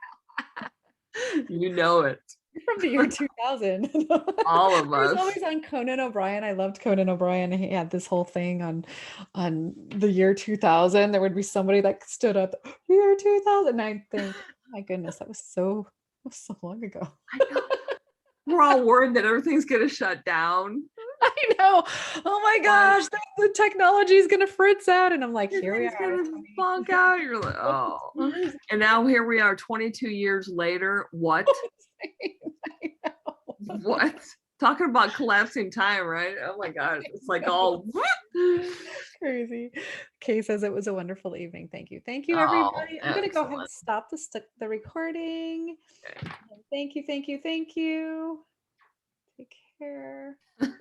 You know it. From the year 2000. All of I was us. always on Conan O'Brien. I loved Conan O'Brien. He had this whole thing on the year 2000. There would be somebody that stood up, year 2000. And I think, oh my goodness, that was so long ago. I know. We're all worried that everything's gonna shut down. I know. Oh my gosh, the technology is gonna fritz out. And I'm like, here we Everything's are. gonna bunk out. You're like, oh. And now here we are 22 years later. What? I know. What? Talking about collapsing time, right? Oh my God. It's like all crazy. Kay says it was a wonderful evening. Thank you. Thank you, oh, everybody. I'm gonna go ahead and excellent. stop the recording. Okay. Thank you, thank you, thank you. Take care.